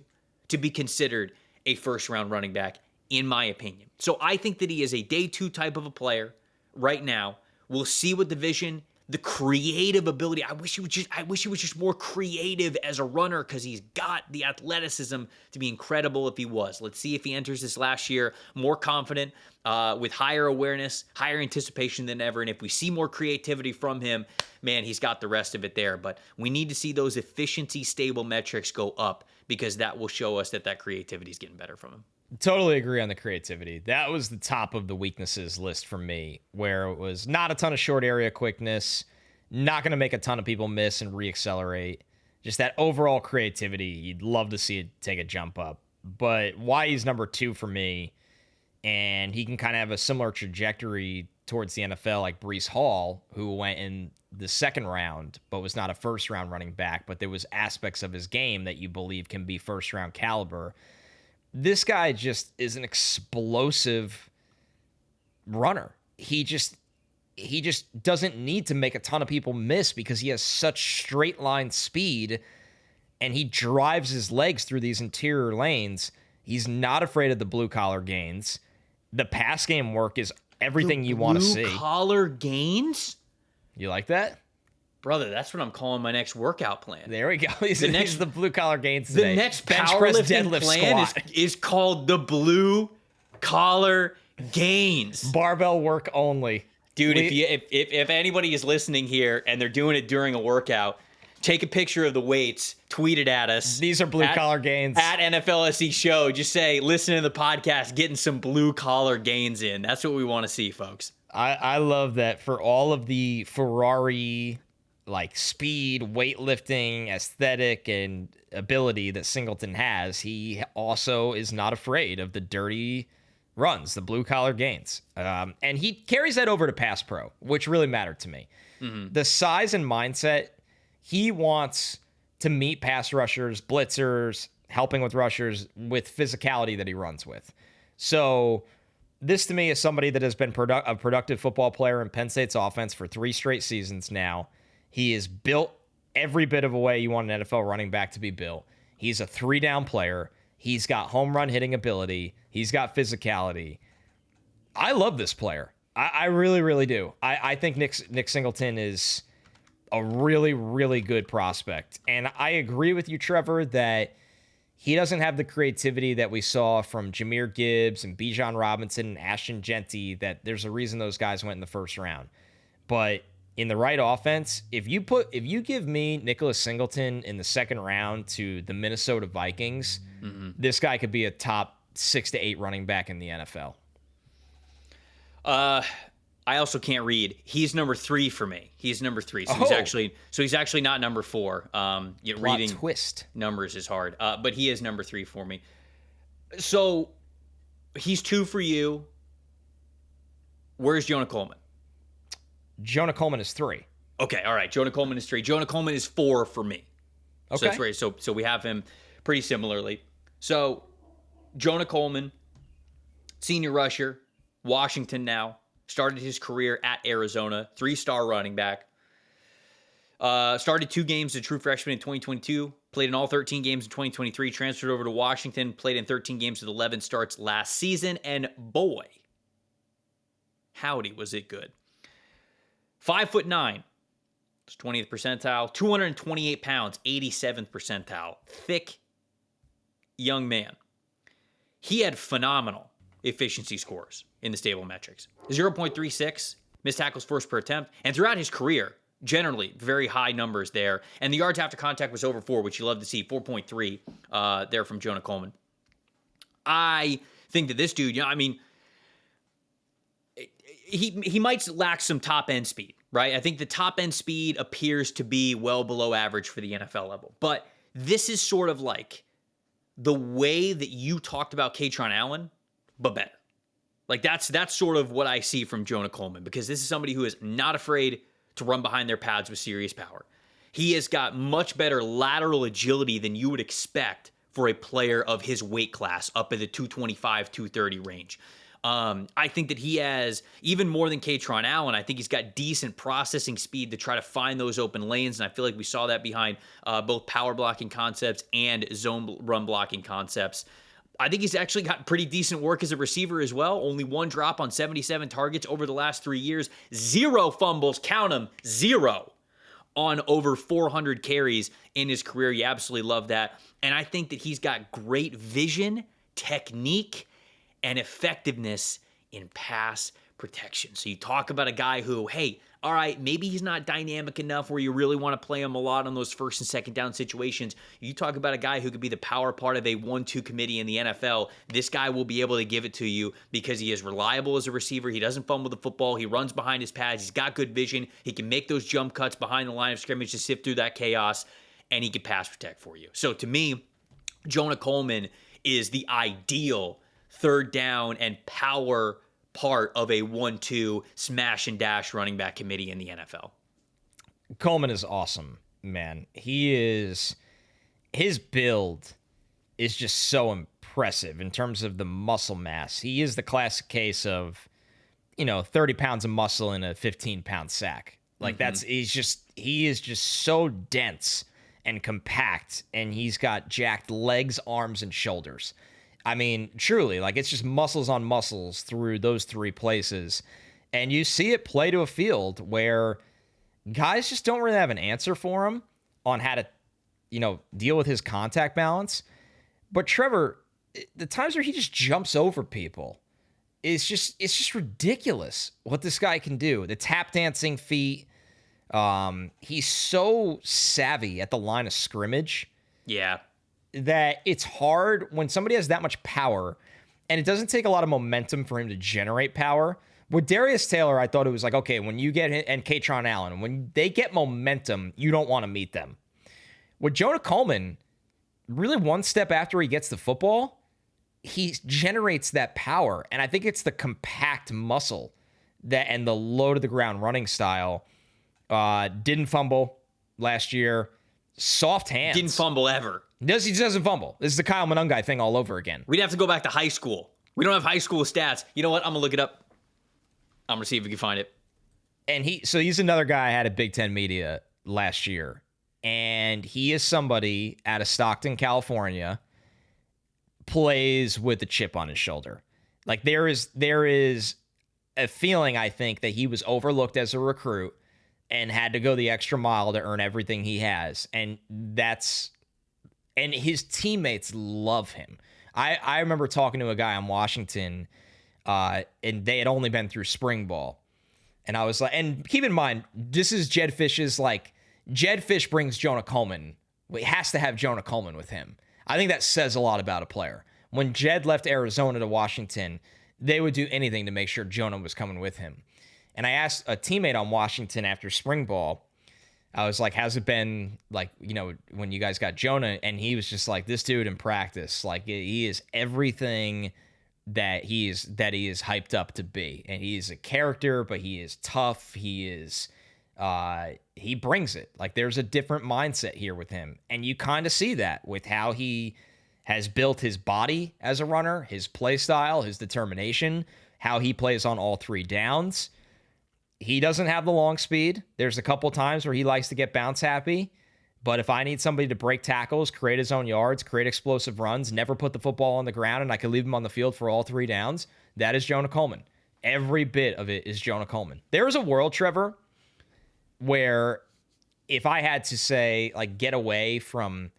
be considered a first-round running back, in my opinion. So I think that he is a day 2 type of a player right now. We'll see what the vision, the creative ability. I wish he was just more creative as a runner, because he's got the athleticism to be incredible if he was. Let's see if he enters this last year more confident, with higher awareness, higher anticipation than ever. And if we see more creativity from him, man, he's got the rest of it there. But we need to see those efficiency stable metrics go up, because that will show us that creativity is getting better from him. Totally agree on the creativity. That was the top of the weaknesses list for me, where it was not a ton of short area quickness, not going to make a ton of people miss and reaccelerate. Just that overall creativity, you'd love to see it take a jump up. But why he's number 2 for me, and he can kind of have a similar trajectory towards the NFL like Breece Hall, who went in the 2nd round, but was not a first-round running back, but there was aspects of his game that you believe can be first-round caliber. This guy just is an explosive runner. He just doesn't need to make a ton of people miss, because he has such straight line speed, and he drives his legs through these interior lanes. He's not afraid of the blue collar gains. The pass game work is everything you want to see. Blue collar gains? You like that? Brother, that's what I'm calling my next workout plan. There we go. He's the blue collar gains The today. next Bench press powerlifting deadlift plan squat. is called the blue collar gains. Barbell work only. Dude, if anybody is listening here and they're doing it during a workout, take a picture of the weights, tweet it at us. These are blue collar gains. At NFLSE Show, just say, listen to the podcast, getting some blue collar gains in. That's what we want to see, folks. I love that. For all of the Ferrari like speed, weightlifting, aesthetic, and ability that Singleton has, he also is not afraid of the dirty runs, the blue collar gains. And he carries that over to pass pro, which really mattered to me. Mm-hmm. The size and mindset, he wants to meet pass rushers, blitzers, helping with rushers with physicality that he runs with. So this to me is somebody that has been a productive football player in Penn State's offense for 3 straight seasons now. He is built every bit of a way you want an NFL running back to be built. He's a 3-down player. He's got home run hitting ability. He's got physicality. I love this player. I really, really do. I think Nick Singleton is a really, really good prospect. And I agree with you, Trevor, that he doesn't have the creativity that we saw from Jahmyr Gibbs and Bijan Robinson and Ashton Genty, that there's a reason those guys went in the first round. But in the right offense, if you give me Nicholas Singleton in the 2nd round to the Minnesota Vikings, this guy could be a top 6 to 8 running back in the NFL. I also can't read. He's number 3 for me. He's number 3. So he's actually not number 4. Reading twist. Numbers is hard. But he is number 3 for me. So he's 2 for you. Where's Jonah Coleman? Jonah Coleman is 3. Okay, all right. Jonah Coleman is 3. Jonah Coleman is 4 for me. Okay. So that's right. So we have him pretty similarly. So Jonah Coleman, Senior rusher, Washington now. Started his career at Arizona. 3-star running back. Started 2 games as a true freshman in 2022. Played in all 13 games in 2023. Transferred over to Washington. Played in 13 games with 11 starts last season. And boy, howdy, was it good. 5'9". 20th percentile. 228 pounds. 87th percentile. Thick young man. He had phenomenal efficiency scores in the stable metrics. 0.36 missed tackles forced per attempt. And throughout his career, generally very high numbers there. And the yards after contact was over 4, which you love to see. 4.3 there from Jonah Coleman. I think that this dude, he might lack some top end speed, right? I think the top end speed appears to be well below average for the NFL level. But this is sort of like the way that you talked about Kaytron Allen, but better. Like that's sort of what I see from Jonah Coleman, because this is somebody who is not afraid to run behind their pads with serious power. He has got much better lateral agility than you would expect for a player of his weight class, up in the 225, 230 range. I think that he has, even more than Kaytron Allen, I think he's got decent processing speed to try to find those open lanes, and I feel like we saw that behind both power blocking concepts and zone run blocking concepts. I think he's actually got pretty decent work as a receiver as well. Only 1 drop on 77 targets over the last 3 years. 0 fumbles, count them, 0 on over 400 carries in his career. You absolutely love that. And I think that he's got great vision, technique, and effectiveness in pass protection. So you talk about a guy who, hey, all right, maybe he's not dynamic enough where you really want to play him a lot on those first and second down situations. You talk about a guy who could be the power part of a 1-2 committee in the NFL. This guy will be able to give it to you because he is reliable as a receiver. He doesn't fumble the football. He runs behind his pads. He's got good vision. He can make those jump cuts behind the line of scrimmage to sift through that chaos, and he can pass protect for you. So to me, Jonah Coleman is the ideal third down and power part of a 1-2 smash and dash running back committee in the NFL. Coleman is awesome, man. His build is just so impressive in terms of the muscle mass. He is the classic case of, 30 pounds of muscle in a 15-pound sack. Like he is just so dense and compact, and he's got jacked legs, arms, and shoulders. I mean, truly, like it's just muscles on muscles through those 3 places. And you see it play to a field where guys just don't really have an answer for him on how to, deal with his contact balance. But Trevor, the times where he just jumps over people, it's just ridiculous what this guy can do. The tap dancing feet. He's so savvy at the line of scrimmage. Yeah. That it's hard when somebody has that much power, and it doesn't take a lot of momentum for him to generate power. With Darius Taylor, I thought it was like, okay, when you get and Kaytron Allen, when they get momentum, you don't want to meet them. With Jonah Coleman, really one step after he gets the football, he generates that power, and I think it's the compact muscle that and the low to the ground running style. Didn't fumble last year. Soft hands. Didn't fumble ever. He doesn't fumble. This is the Kyle Monungai thing all over again. We'd have to go back to high school. We don't have high school stats. You know what? I'm going to look it up. I'm going to see if we can find it. And he's another guy I had at Big Ten Media last year. And he is somebody out of Stockton, California, plays with a chip on his shoulder. Like there is a feeling, I think, that he was overlooked as a recruit and had to go the extra mile to earn everything he has. And his teammates love him. I remember talking to a guy in Washington, and they had only been through spring ball. And I was like, and keep in mind, this is Jed Fish's, Jed Fish brings Jonah Coleman. He has to have Jonah Coleman with him. I think that says a lot about a player. When Jed left Arizona to Washington, they would do anything to make sure Jonah was coming with him. And I asked a teammate on Washington after spring ball, I was like, how's it been, when you guys got Jonah? And he was just like, this dude in practice, he is everything that he is hyped up to be. And he is a character, but he is tough. He brings it. There's a different mindset here with him. And you kind of see that with how he has built his body as a runner, his play style, his determination, how he plays on all 3 downs. He doesn't have the long speed. There's a couple times where he likes to get bounce happy. But if I need somebody to break tackles, create his own yards, create explosive runs, never put the football on the ground, and I can leave him on the field for all 3 downs, that is Jonah Coleman. Every bit of it is Jonah Coleman. There is a world, Trevor, where if I had to say, like, get away from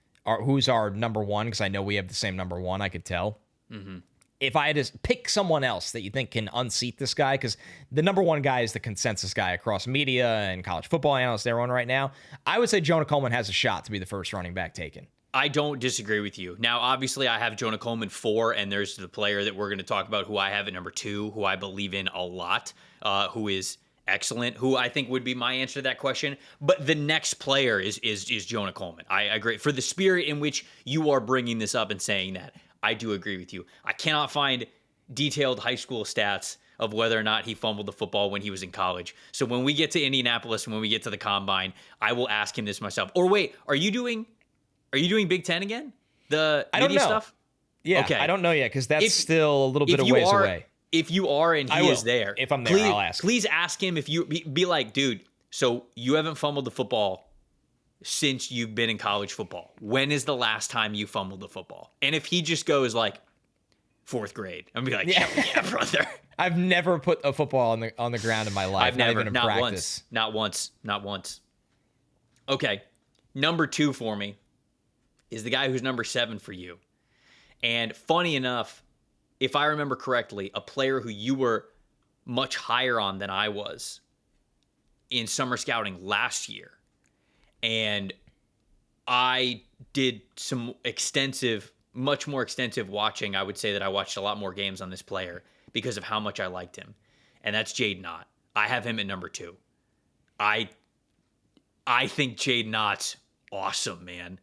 who's our number 1, because I know we have the same number 1, I could tell. Mm-hmm. If I had to pick someone else that you think can unseat this guy, because the number 1 guy is the consensus guy across media and college football analysts, everyone right now, I would say Jonah Coleman has a shot to be the first running back taken. I don't disagree with you. Now, obviously, I have Jonah Coleman 4, and there's the player that we're going to talk about who I have at number 2, who I believe in a lot, who is excellent, who I think would be my answer to that question. But the next player is Jonah Coleman. I agree. For the spirit in which you are bringing this up and saying that, I do agree with you. I cannot find detailed high school stats of whether or not he fumbled the football when he was in college. So when we get to Indianapolis and when we get to the combine, I will ask him this myself. Or wait, are you doing Big Ten again? The media stuff? Yeah, okay. I don't know yet because that's still a little bit of ways away. If you are and he is there, if I'm there, I'll ask. Please ask him if you be like, dude, so you haven't fumbled the football since you've been in college football. When is the last time you fumbled the football? And if he just goes like 4th grade, I'm gonna be like, yeah, brother. I've never put a football on the ground in my life. I've never, not even in practice. Not once. Okay, number 2 for me is the guy who's number 7 for you. And funny enough, if I remember correctly, a player who you were much higher on than I was in summer scouting last year. And I did some much more extensive watching. I would say that I watched a lot more games on this player because of how much I liked him. And that's Jaydn Ott. I have him at number 2. I think Jaydn Ott's awesome, man.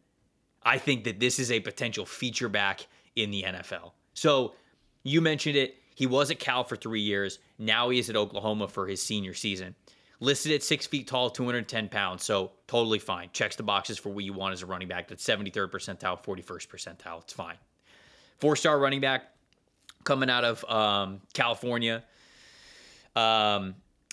I think that this is a potential feature back in the NFL. So you mentioned it. He was at Cal for 3 years. Now he is at Oklahoma for his senior season. Listed at 6 feet tall, 210 pounds, so totally fine. Checks the boxes for what you want as a running back. That's 73rd percentile, 41st percentile. It's fine. 4-star running back coming out of California.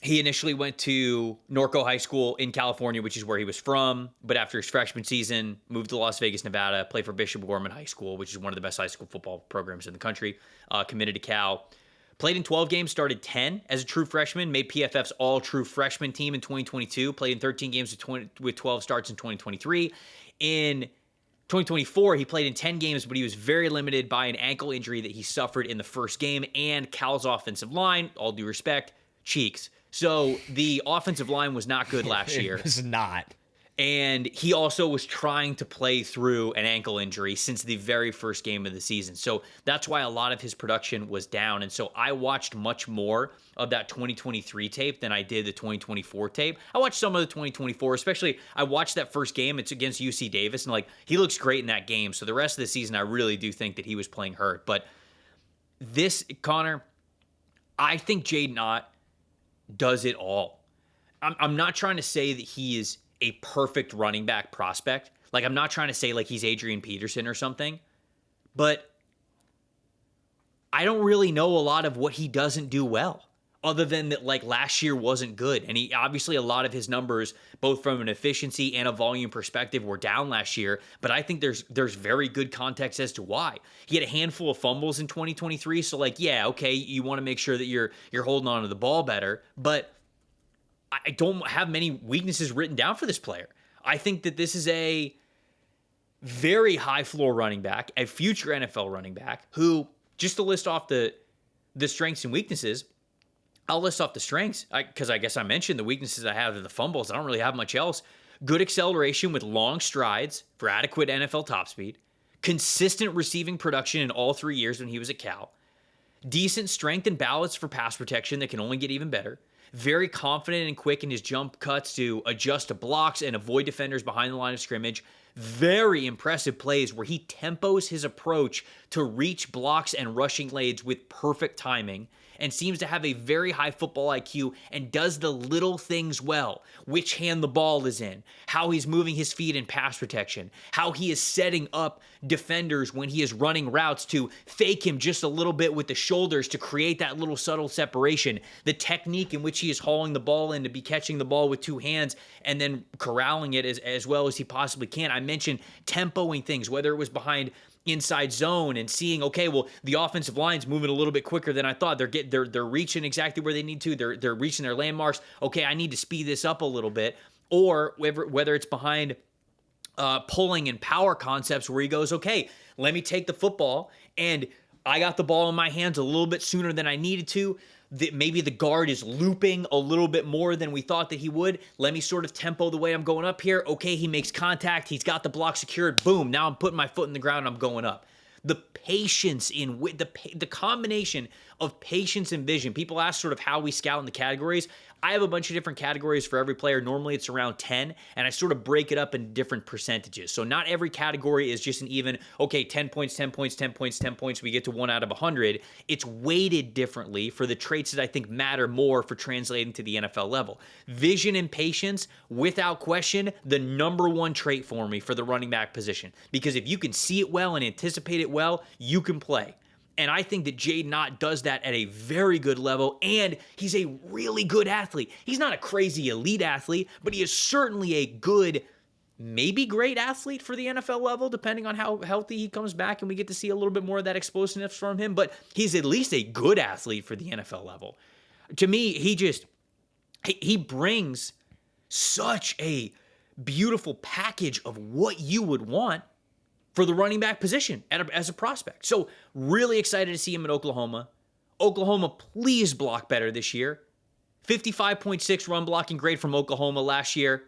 He initially went to Norco High School in California, which is where he was from. But after his freshman season, moved to Las Vegas, Nevada, played for Bishop Gorman High School, which is one of the best high school football programs in the country. Committed to Cal. Played in 12 games, started 10 as a true freshman, made PFF's all-true freshman team in 2022, played in 13 games with 12 starts in 2023. In 2024, he played in 10 games, but he was very limited by an ankle injury that he suffered in the first game, and Cal's offensive line, all due respect, cheeks. So the offensive line was not good last year. It was not. And he also was trying to play through an ankle injury since the very first game of the season. So that's why a lot of his production was down. And so I watched much more of that 2023 tape than I did the 2024 tape. I watched some of the 2024, especially I watched that first game. It's against UC Davis. And like, he looks great in that game. So the rest of the season, I really do think that he was playing hurt. But this, Connor, I think Jaydn Ott does it all. I'm not trying to say that he is a perfect running back prospect. Like, I'm not trying to say like he's Adrian Peterson or something, but I don't really know a lot of what he doesn't do well, other than that like last year wasn't good. And he obviously, a lot of his numbers, both from an efficiency and a volume perspective, were down last year, but I think there's very good context as to why. He had a handful of fumbles in 2023, so like, yeah, okay, you want to make sure that you're holding on to the ball better, but I don't have many weaknesses written down for this player. I think that this is a very high floor running back, a future NFL running back who, just to list off the strengths and weaknesses, I'll list off the strengths because I guess I mentioned the weaknesses I have are the fumbles. I don't really have much else. Good acceleration with long strides for adequate NFL top speed. Consistent receiving production in all 3 years when he was at Cal. Decent strength and balance for pass protection that can only get even better. Very confident and quick in his jump cuts to adjust to blocks and avoid defenders behind the line of scrimmage. very impressive plays where he tempos his approach to reach blocks and rushing lanes with perfect timing, and seems to have a very high football IQ and does the little things well. Which hand the ball is in, how he's moving his feet in pass protection, how he is setting up defenders when he is running routes to fake him just a little bit with the shoulders to create that little subtle separation, the technique in which he is hauling the ball in to be catching the ball with two hands and then corralling it as well as he possibly can. I mentioned tempoing things, whether it was behind inside zone and seeing, okay, well, the offensive line's moving a little bit quicker than I thought. They're reaching exactly where they need to. They're reaching their landmarks. Okay, I need to speed this up a little bit. Or whether it's behind pulling and power concepts where he goes, okay, let me take the football, and I got the ball in my hands a little bit sooner than I needed to. Maybe the guard is looping a little bit more than we thought that he would. Let me sort of tempo the way I'm going up here. Okay, he makes contact. He's got the block secured. Boom, now I'm putting my foot in the ground and I'm going up. The patience in the combination of patience and vision. People ask sort of how we scout in the categories. I have a bunch of different categories for every player. Normally it's around 10, and I sort of break it up in different percentages. So not every category is just an even, okay, 10 points, 10 points, 10 points, 10 points, we get to 1 out of 100. It's weighted differently for the traits that I think matter more for translating to the NFL level. Vision and patience, without question, the number one trait for me for the running back position. Because if you can see it well and anticipate it well, you can play. And I think that Jaydn Ott does that at a very good level, and he's a really good athlete. He's not a crazy elite athlete, but he is certainly a good, maybe great athlete for the NFL level, depending on how healthy he comes back and we get to see a little bit more of that explosiveness from him. But he's at least a good athlete for the NFL level. To me, he brings such a beautiful package of what you would want for the running back position as a prospect. So really excited to see him at Oklahoma. Oklahoma, please block better this year. 55.6 run blocking grade from Oklahoma last year.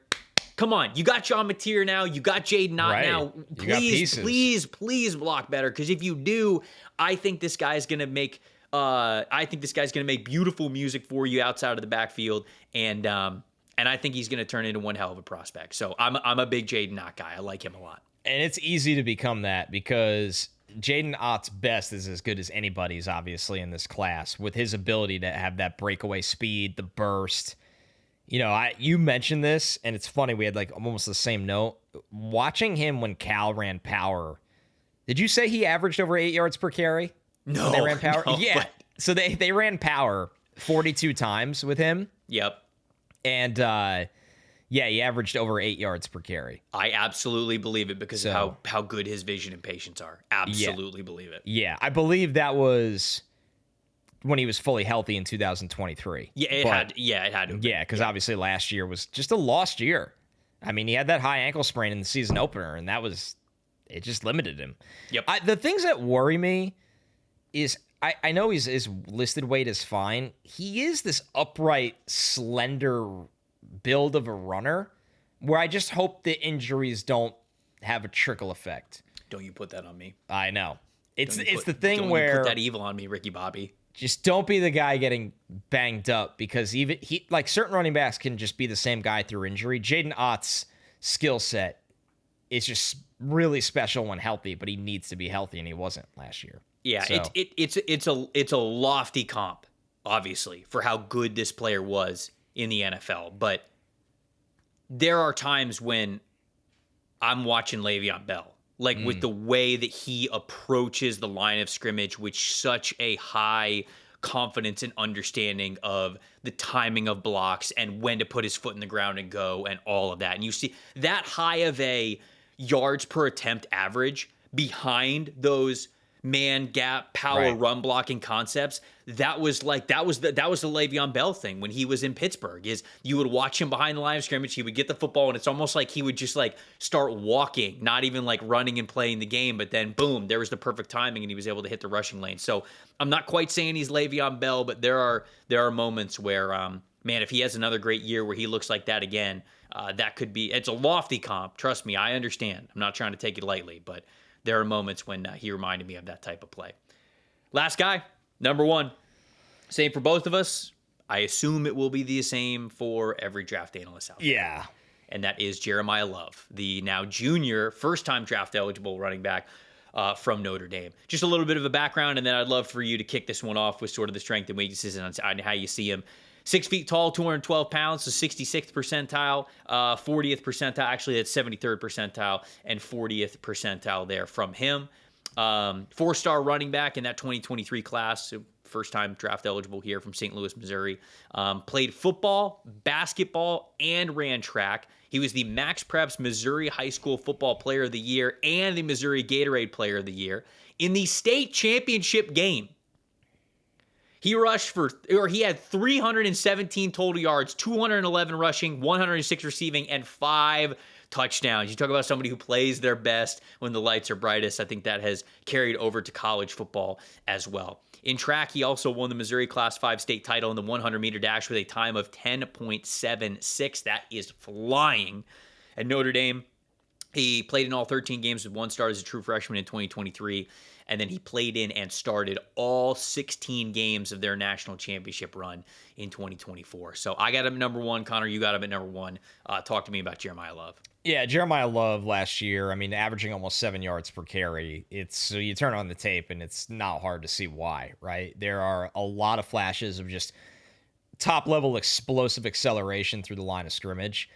Come on, you got John Mateer now. You got Jaydn Ott now. Please block better. Because if you do, I think this guy's gonna make. Beautiful music for you outside of the backfield, and I think he's gonna turn into one hell of a prospect. So I'm a big Jaydn Ott guy. I like him a lot. And it's easy to become that because Jaydn Ott's best is as good as anybody's, obviously, in this class, with his ability to have that breakaway speed, the burst. You know, you mentioned this, and it's funny, we had like almost the same note. Watching him when Cal ran power, did you say he averaged over 8 yards per carry? No. They ran power? No, yeah. but... So they ran power 42 times with him. Yep. And, yeah, he averaged over 8 yards per carry. I absolutely believe it because of how good his vision and patience are. Absolutely believe it. Yeah, I believe that was when he was fully healthy in 2023. Yeah, it had to. Yeah, because obviously last year was just a lost year. I mean, he had that high ankle sprain in the season opener, and it just limited him. Yep. The things that worry me is I know his listed weight is fine. He is this upright, slender build of a runner where I just hope the injuries don't have a trickle effect. Don't you put that on me. I know. It's the thing where you put that evil on me, Ricky Bobby. Just don't be the guy getting banged up, because even like certain running backs can just be the same guy through injury. Jaydn Ott's skill set is just really special when healthy, but he needs to be healthy, and he wasn't last year. Yeah, so. it's a lofty comp, obviously, for how good this player was in the NFL. But there are times when I'm watching Le'Veon Bell, like with the way that he approaches the line of scrimmage with such a high confidence and understanding of the timing of blocks and when to put his foot in the ground and go and all of that. And you see that high of a yards per attempt average behind those man gap power run blocking concepts. That was the Le'Veon Bell thing when he was in Pittsburgh. Is you would watch him behind the line of scrimmage, he would get the football, and it's almost like he would just like start walking, not even like running and playing the game, but then boom, there was the perfect timing and he was able to hit the rushing lane. So I'm not quite saying he's Le'Veon Bell, but there are moments where man, if he has another great year where he looks like that again, that could be. It's a lofty comp. Trust me, I understand. I'm not trying to take it lightly, but there are moments when he reminded me of that type of play. Last guy, number one. Same for both of us. I assume it will be the same for every draft analyst out there. Yeah. and that is Jeremiyah Love, the now junior, first-time draft-eligible running back from Notre Dame. Just a little bit of a background, and then I'd love for you to kick this one off with sort of the strength and weaknesses and how you see him. 6 feet tall, 212 pounds, so 66th percentile, 40th percentile. Actually, that's 73rd percentile and 40th percentile there from him. 4-star running back in that 2023 class, so first time draft eligible here from St. Louis, Missouri. Played football, basketball, and ran track. He was the Max Preps Missouri High School Football Player of the Year and the Missouri Gatorade Player of the Year. In the state championship game, he had 317 total yards, 211 rushing, 106 receiving, and 5 touchdowns. You talk about somebody who plays their best when the lights are brightest. I think that has carried over to college football as well. In track, he also won the Missouri Class 5 state title in the 100-meter dash with a time of 10.76. That is flying. At Notre Dame, he played in all 13 games with 1 start as a true freshman in 2023. And then he played in and started all 16 games of their national championship run in 2024. So I got him at number 1. Connor, you got him at number 1. Talk to me about Jeremiyah Love. Yeah, Jeremiyah Love last year, averaging almost 7 yards per carry. So you turn on the tape and it's not hard to see why, right? There are a lot of flashes of just top-level explosive acceleration through the line of scrimmage.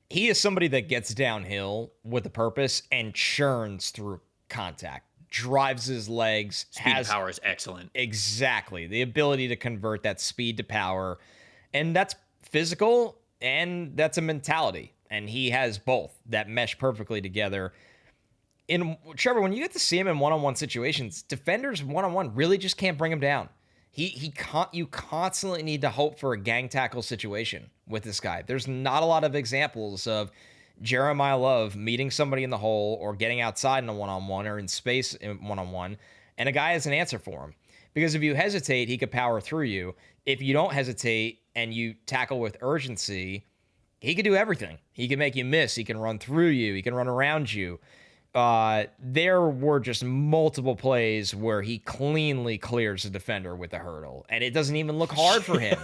He is somebody that gets downhill with a purpose and churns through contact. Drives his legs. Speed to power is excellent. Exactly. The ability to convert that speed to power. And that's physical and that's a mentality. And he has both that mesh perfectly together. Trevor, when you get to see him in one-on-one situations, defenders one-on-one really just can't bring him down. You constantly need to hope for a gang tackle situation with this guy. There's not a lot of examples of Jeremiyah Love meeting somebody in the hole or getting outside in a one-on-one or in space in one-on-one, and a guy has an answer for him. Because if you hesitate, he could power through you. If you don't hesitate and you tackle with urgency, he could do everything. He can make you miss. He can run through you. He can run around you. There were just multiple plays where he cleanly clears a defender with a hurdle, and it doesn't even look hard for him.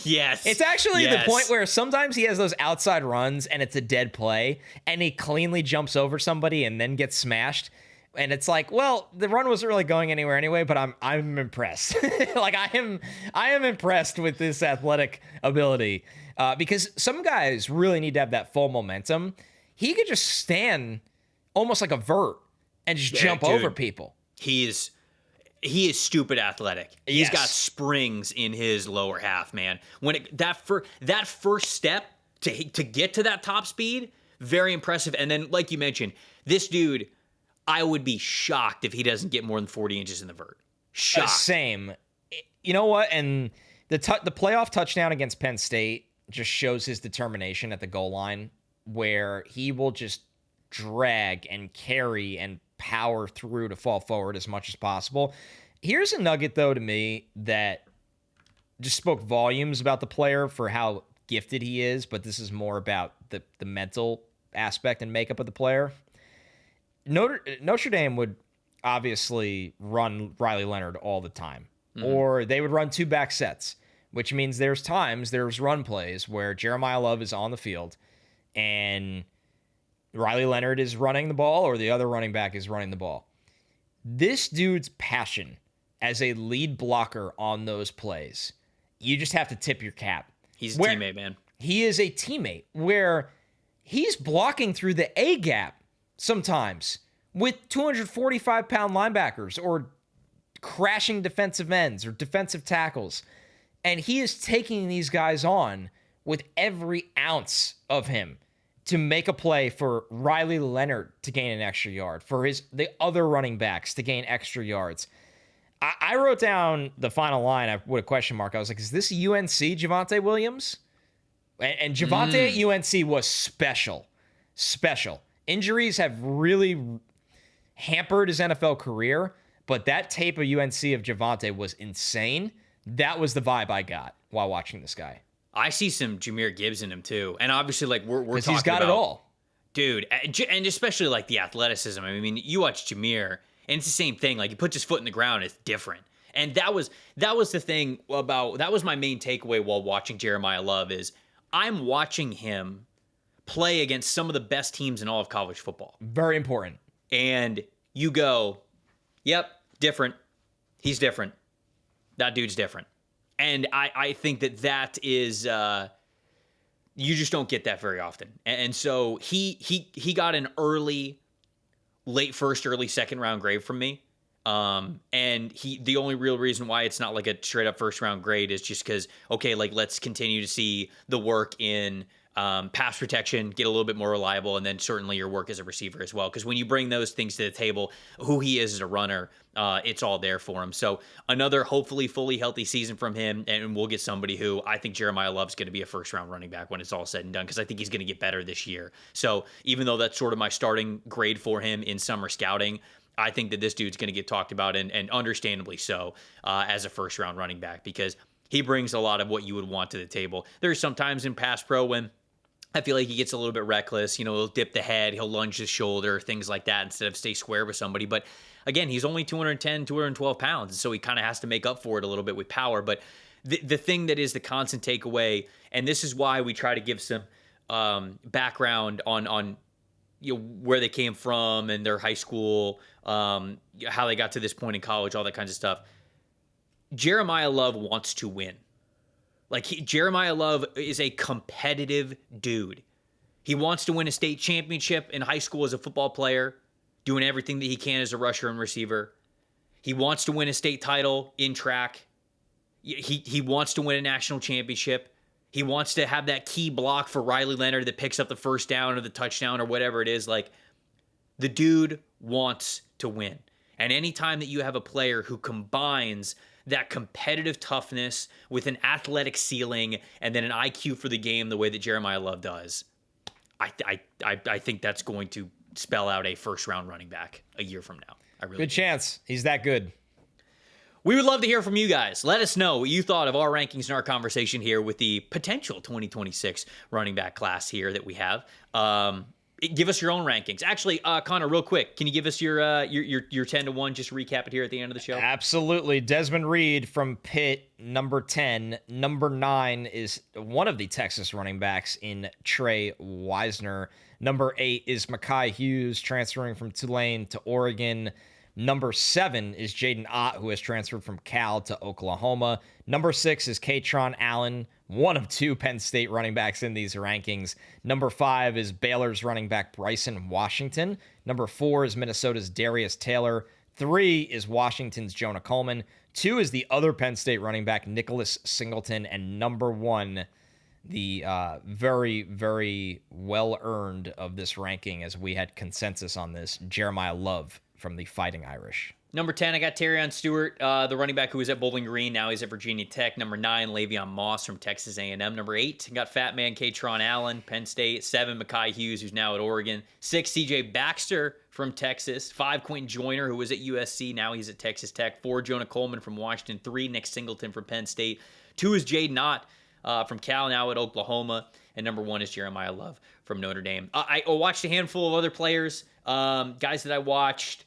Yes. It's actually the point where sometimes he has those outside runs, and it's a dead play, and he cleanly jumps over somebody and then gets smashed. And it's like, well, the run wasn't really going anywhere anyway, but I'm impressed. Like I am impressed with this athletic ability because some guys really need to have that full momentum. He could just stand almost like a vert and just jump over people. He is stupid athletic. He's got springs in his lower half, man. When that first step to get to that top speed, very impressive. And then, like you mentioned, this dude, I would be shocked if he doesn't get more than 40 inches in the vert. Shocked. Same. You know what? And the playoff touchdown against Penn State just shows his determination at the goal line, where he will just drag and carry and power through to fall forward as much as possible. Here's a nugget, though, to me that just spoke volumes about the player for how gifted he is, but this is more about the mental aspect and makeup of the player. Notre Dame would obviously run Riley Leonard all the time, or they would run 2 back sets, which means there's run plays where Jeremiyah Love is on the field and Riley Leonard is running the ball or the other running back is running the ball. This dude's passion as a lead blocker on those plays, you just have to tip your cap. He's a teammate, man. He is a teammate where he's blocking through the A gap sometimes with 245-pound linebackers or crashing defensive ends or defensive tackles. And he is taking these guys on with every ounce of him to make a play for Riley Leonard to gain an extra yard, for the other running backs to gain extra yards. I wrote down the final line with a question mark. I was like, is this UNC Javonte Williams? And Javonte at UNC was special. Injuries have really hampered his NFL career, but that tape of UNC of Javonte was insane. That was the vibe I got while watching this guy. I see some Jahmyr Gibbs in him too, and obviously, like we're talking he's got about, it all, dude, and especially like the athleticism. I mean, you watch Jahmyr, and it's the same thing. Like he puts his foot in the ground, it's different. And that was the thing that was my main takeaway while watching Jeremiyah Love is I'm watching him play against some of the best teams in all of college football. Very important. And you go, yep, different. He's different. That dude's different. And I think that is, you just don't get that very often. And so he got an late first, early second round grade from me. And the only real reason why it's not like a straight up first round grade is just because, okay, like let's continue to see the work in pass protection, get a little bit more reliable, and then certainly your work as a receiver as well. Because when you bring those things to the table, who he is as a runner, it's all there for him. So another hopefully fully healthy season from him, and we'll get somebody who I think Jeremiyah Love's going to be a first-round running back when it's all said and done, because I think he's going to get better this year. So even though that's sort of my starting grade for him in summer scouting, I think that this dude's going to get talked about, and understandably so, as a first-round running back, because he brings a lot of what you would want to the table. There's some times in pass pro when I feel like he gets a little bit reckless. You know, he'll dip the head, he'll lunge his shoulder, things like that, instead of stay square with somebody. But again, he's only 210, 212 pounds, so he kind of has to make up for it a little bit with power. But the thing that is the constant takeaway, and this is why we try to give some background on you know, where they came from and their high school, how they got to this point in college, all that kinds of stuff. Jeremiyah Love wants to win. Like, Jeremiyah Love is a competitive dude. He wants to win a state championship in high school as a football player, doing everything that he can as a rusher and receiver. He wants to win a state title in track. He wants to win a national championship. He wants to have that key block for Riley Leonard that picks up the first down or the touchdown or whatever it is. Like, the dude wants to win. And anytime that you have a player who combines that competitive toughness with an athletic ceiling and then an IQ for the game the way that Jeremiyah Love does, I think that's going to spell out a first-round running back a year from now. I really Good chance. He's that good. We would love to hear from you guys. Let us know what you thought of our rankings and our conversation here with the potential 2026 running back class here that we have. Give us your own rankings. Actually, Connor, real quick, can you give us your 10-1? Just recap it here at the end of the show. Absolutely. Desmond Reid from Pitt, number 10. Number 9 is one of the Texas running backs in Trey Wisner. Number 8 is Makhi Hughes, transferring from Tulane to Oregon. Number 7 is Jaydn Ott, who has transferred from Cal to Oklahoma. Number 6 is Kaytron Allen, one of 2 Penn State running backs in these rankings. Number 5 is Baylor's running back Bryson Washington. Number 4 is Minnesota's Darius Taylor. 3 is Washington's Jonah Coleman. 2 is the other Penn State running back Nicholas Singleton. And number 1, the very, very well-earned of this ranking, as we had consensus on this, Jeremiyah Love from the Fighting Irish. Number 10, I got Terion Stewart, the running back who was at Bowling Green. Now he's at Virginia Tech. Number 9, Le'Veon Moss from Texas A&M. Number 8, got Fat Man Kaytron Allen, Penn State. 7, Makhi Hughes, who's now at Oregon. 6, CJ Baxter from Texas. 5, Quinten Joyner, who was at USC. Now he's at Texas Tech. 4, Jonah Coleman from Washington. 3, Nick Singleton from Penn State. 2 is Jaydn Ott from Cal, now at Oklahoma. And number 1 is Jeremiyah Love from Notre Dame. I watched a handful of other players, guys that I watched.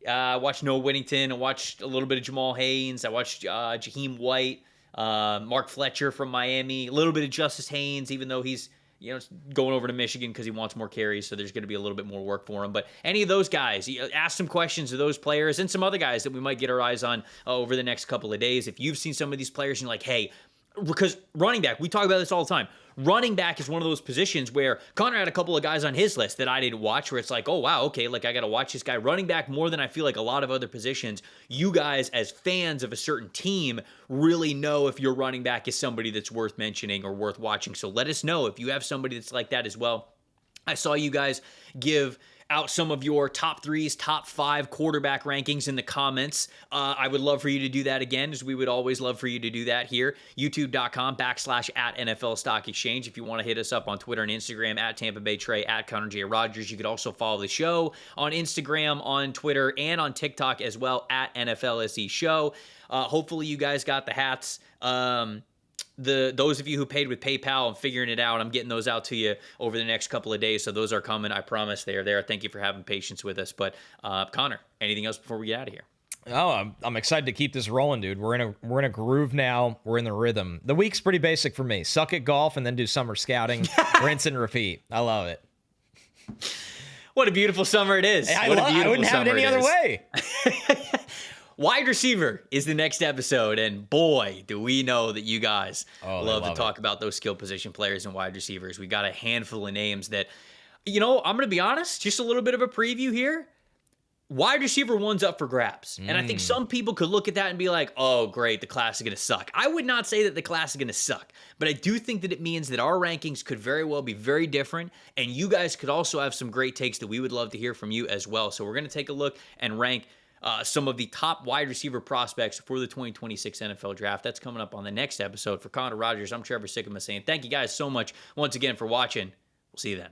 I watched Noah Whittington. I watched a little bit of Jamal Haynes. I watched Jaheim White, Mark Fletcher from Miami, a little bit of Justice Haynes, even though he's going over to Michigan because he wants more carries, so there's going to be a little bit more work for him. But any of those guys, ask some questions to those players and some other guys that we might get our eyes on over the next couple of days. If you've seen some of these players and you're like, hey, because running back, we talk about this all the time. Running back is one of those positions where Connor had a couple of guys on his list that I didn't watch, where it's like, oh, wow, okay, like I got to watch this guy. Running back, more than I feel like a lot of other positions, you guys as fans of a certain team really know if your running back is somebody that's worth mentioning or worth watching. So let us know if you have somebody that's like that as well. I saw you guys give out some of your top 3s, top 5 quarterback rankings in the comments. I would love for you to do that again, as we would always love for you to do that here. YouTube.com/@NFL Stock Exchange. If you want to hit us up on Twitter and Instagram, at Tampa Bay Trey, at Connor J. Rogers. You could also follow the show on Instagram, on Twitter, and on TikTok as well, at NFLSE Show. Hopefully you guys got the hats. Those of you who paid with PayPal, I'm figuring it out. I'm getting those out to you over the next couple of days, so those are coming. I promise they are there. Thank you for having patience with us. But Connor, anything else before we get out of here? Oh, I'm excited to keep this rolling, dude. We're in a groove now. We're in the rhythm. The week's pretty basic for me. Suck at golf and then do summer scouting. Rinse and repeat. I love it. What a beautiful summer it is. I wouldn't have it any other way. Wide receiver is the next episode, and boy, do we know that you guys love to talk about those skill position players and wide receivers. We got a handful of names that, I'm going to be honest, just a little bit of a preview here. Wide receiver one's up for grabs. And I think some people could look at that and be like, oh, great, the class is going to suck. I would not say that the class is going to suck, but I do think that it means that our rankings could very well be very different, and you guys could also have some great takes that we would love to hear from you as well. So we're going to take a look and rank some of the top wide receiver prospects for the 2026 NFL Draft. That's coming up on the next episode. For Connor Rogers, I'm Trevor Sikkema saying thank you guys so much once again for watching. We'll see you then.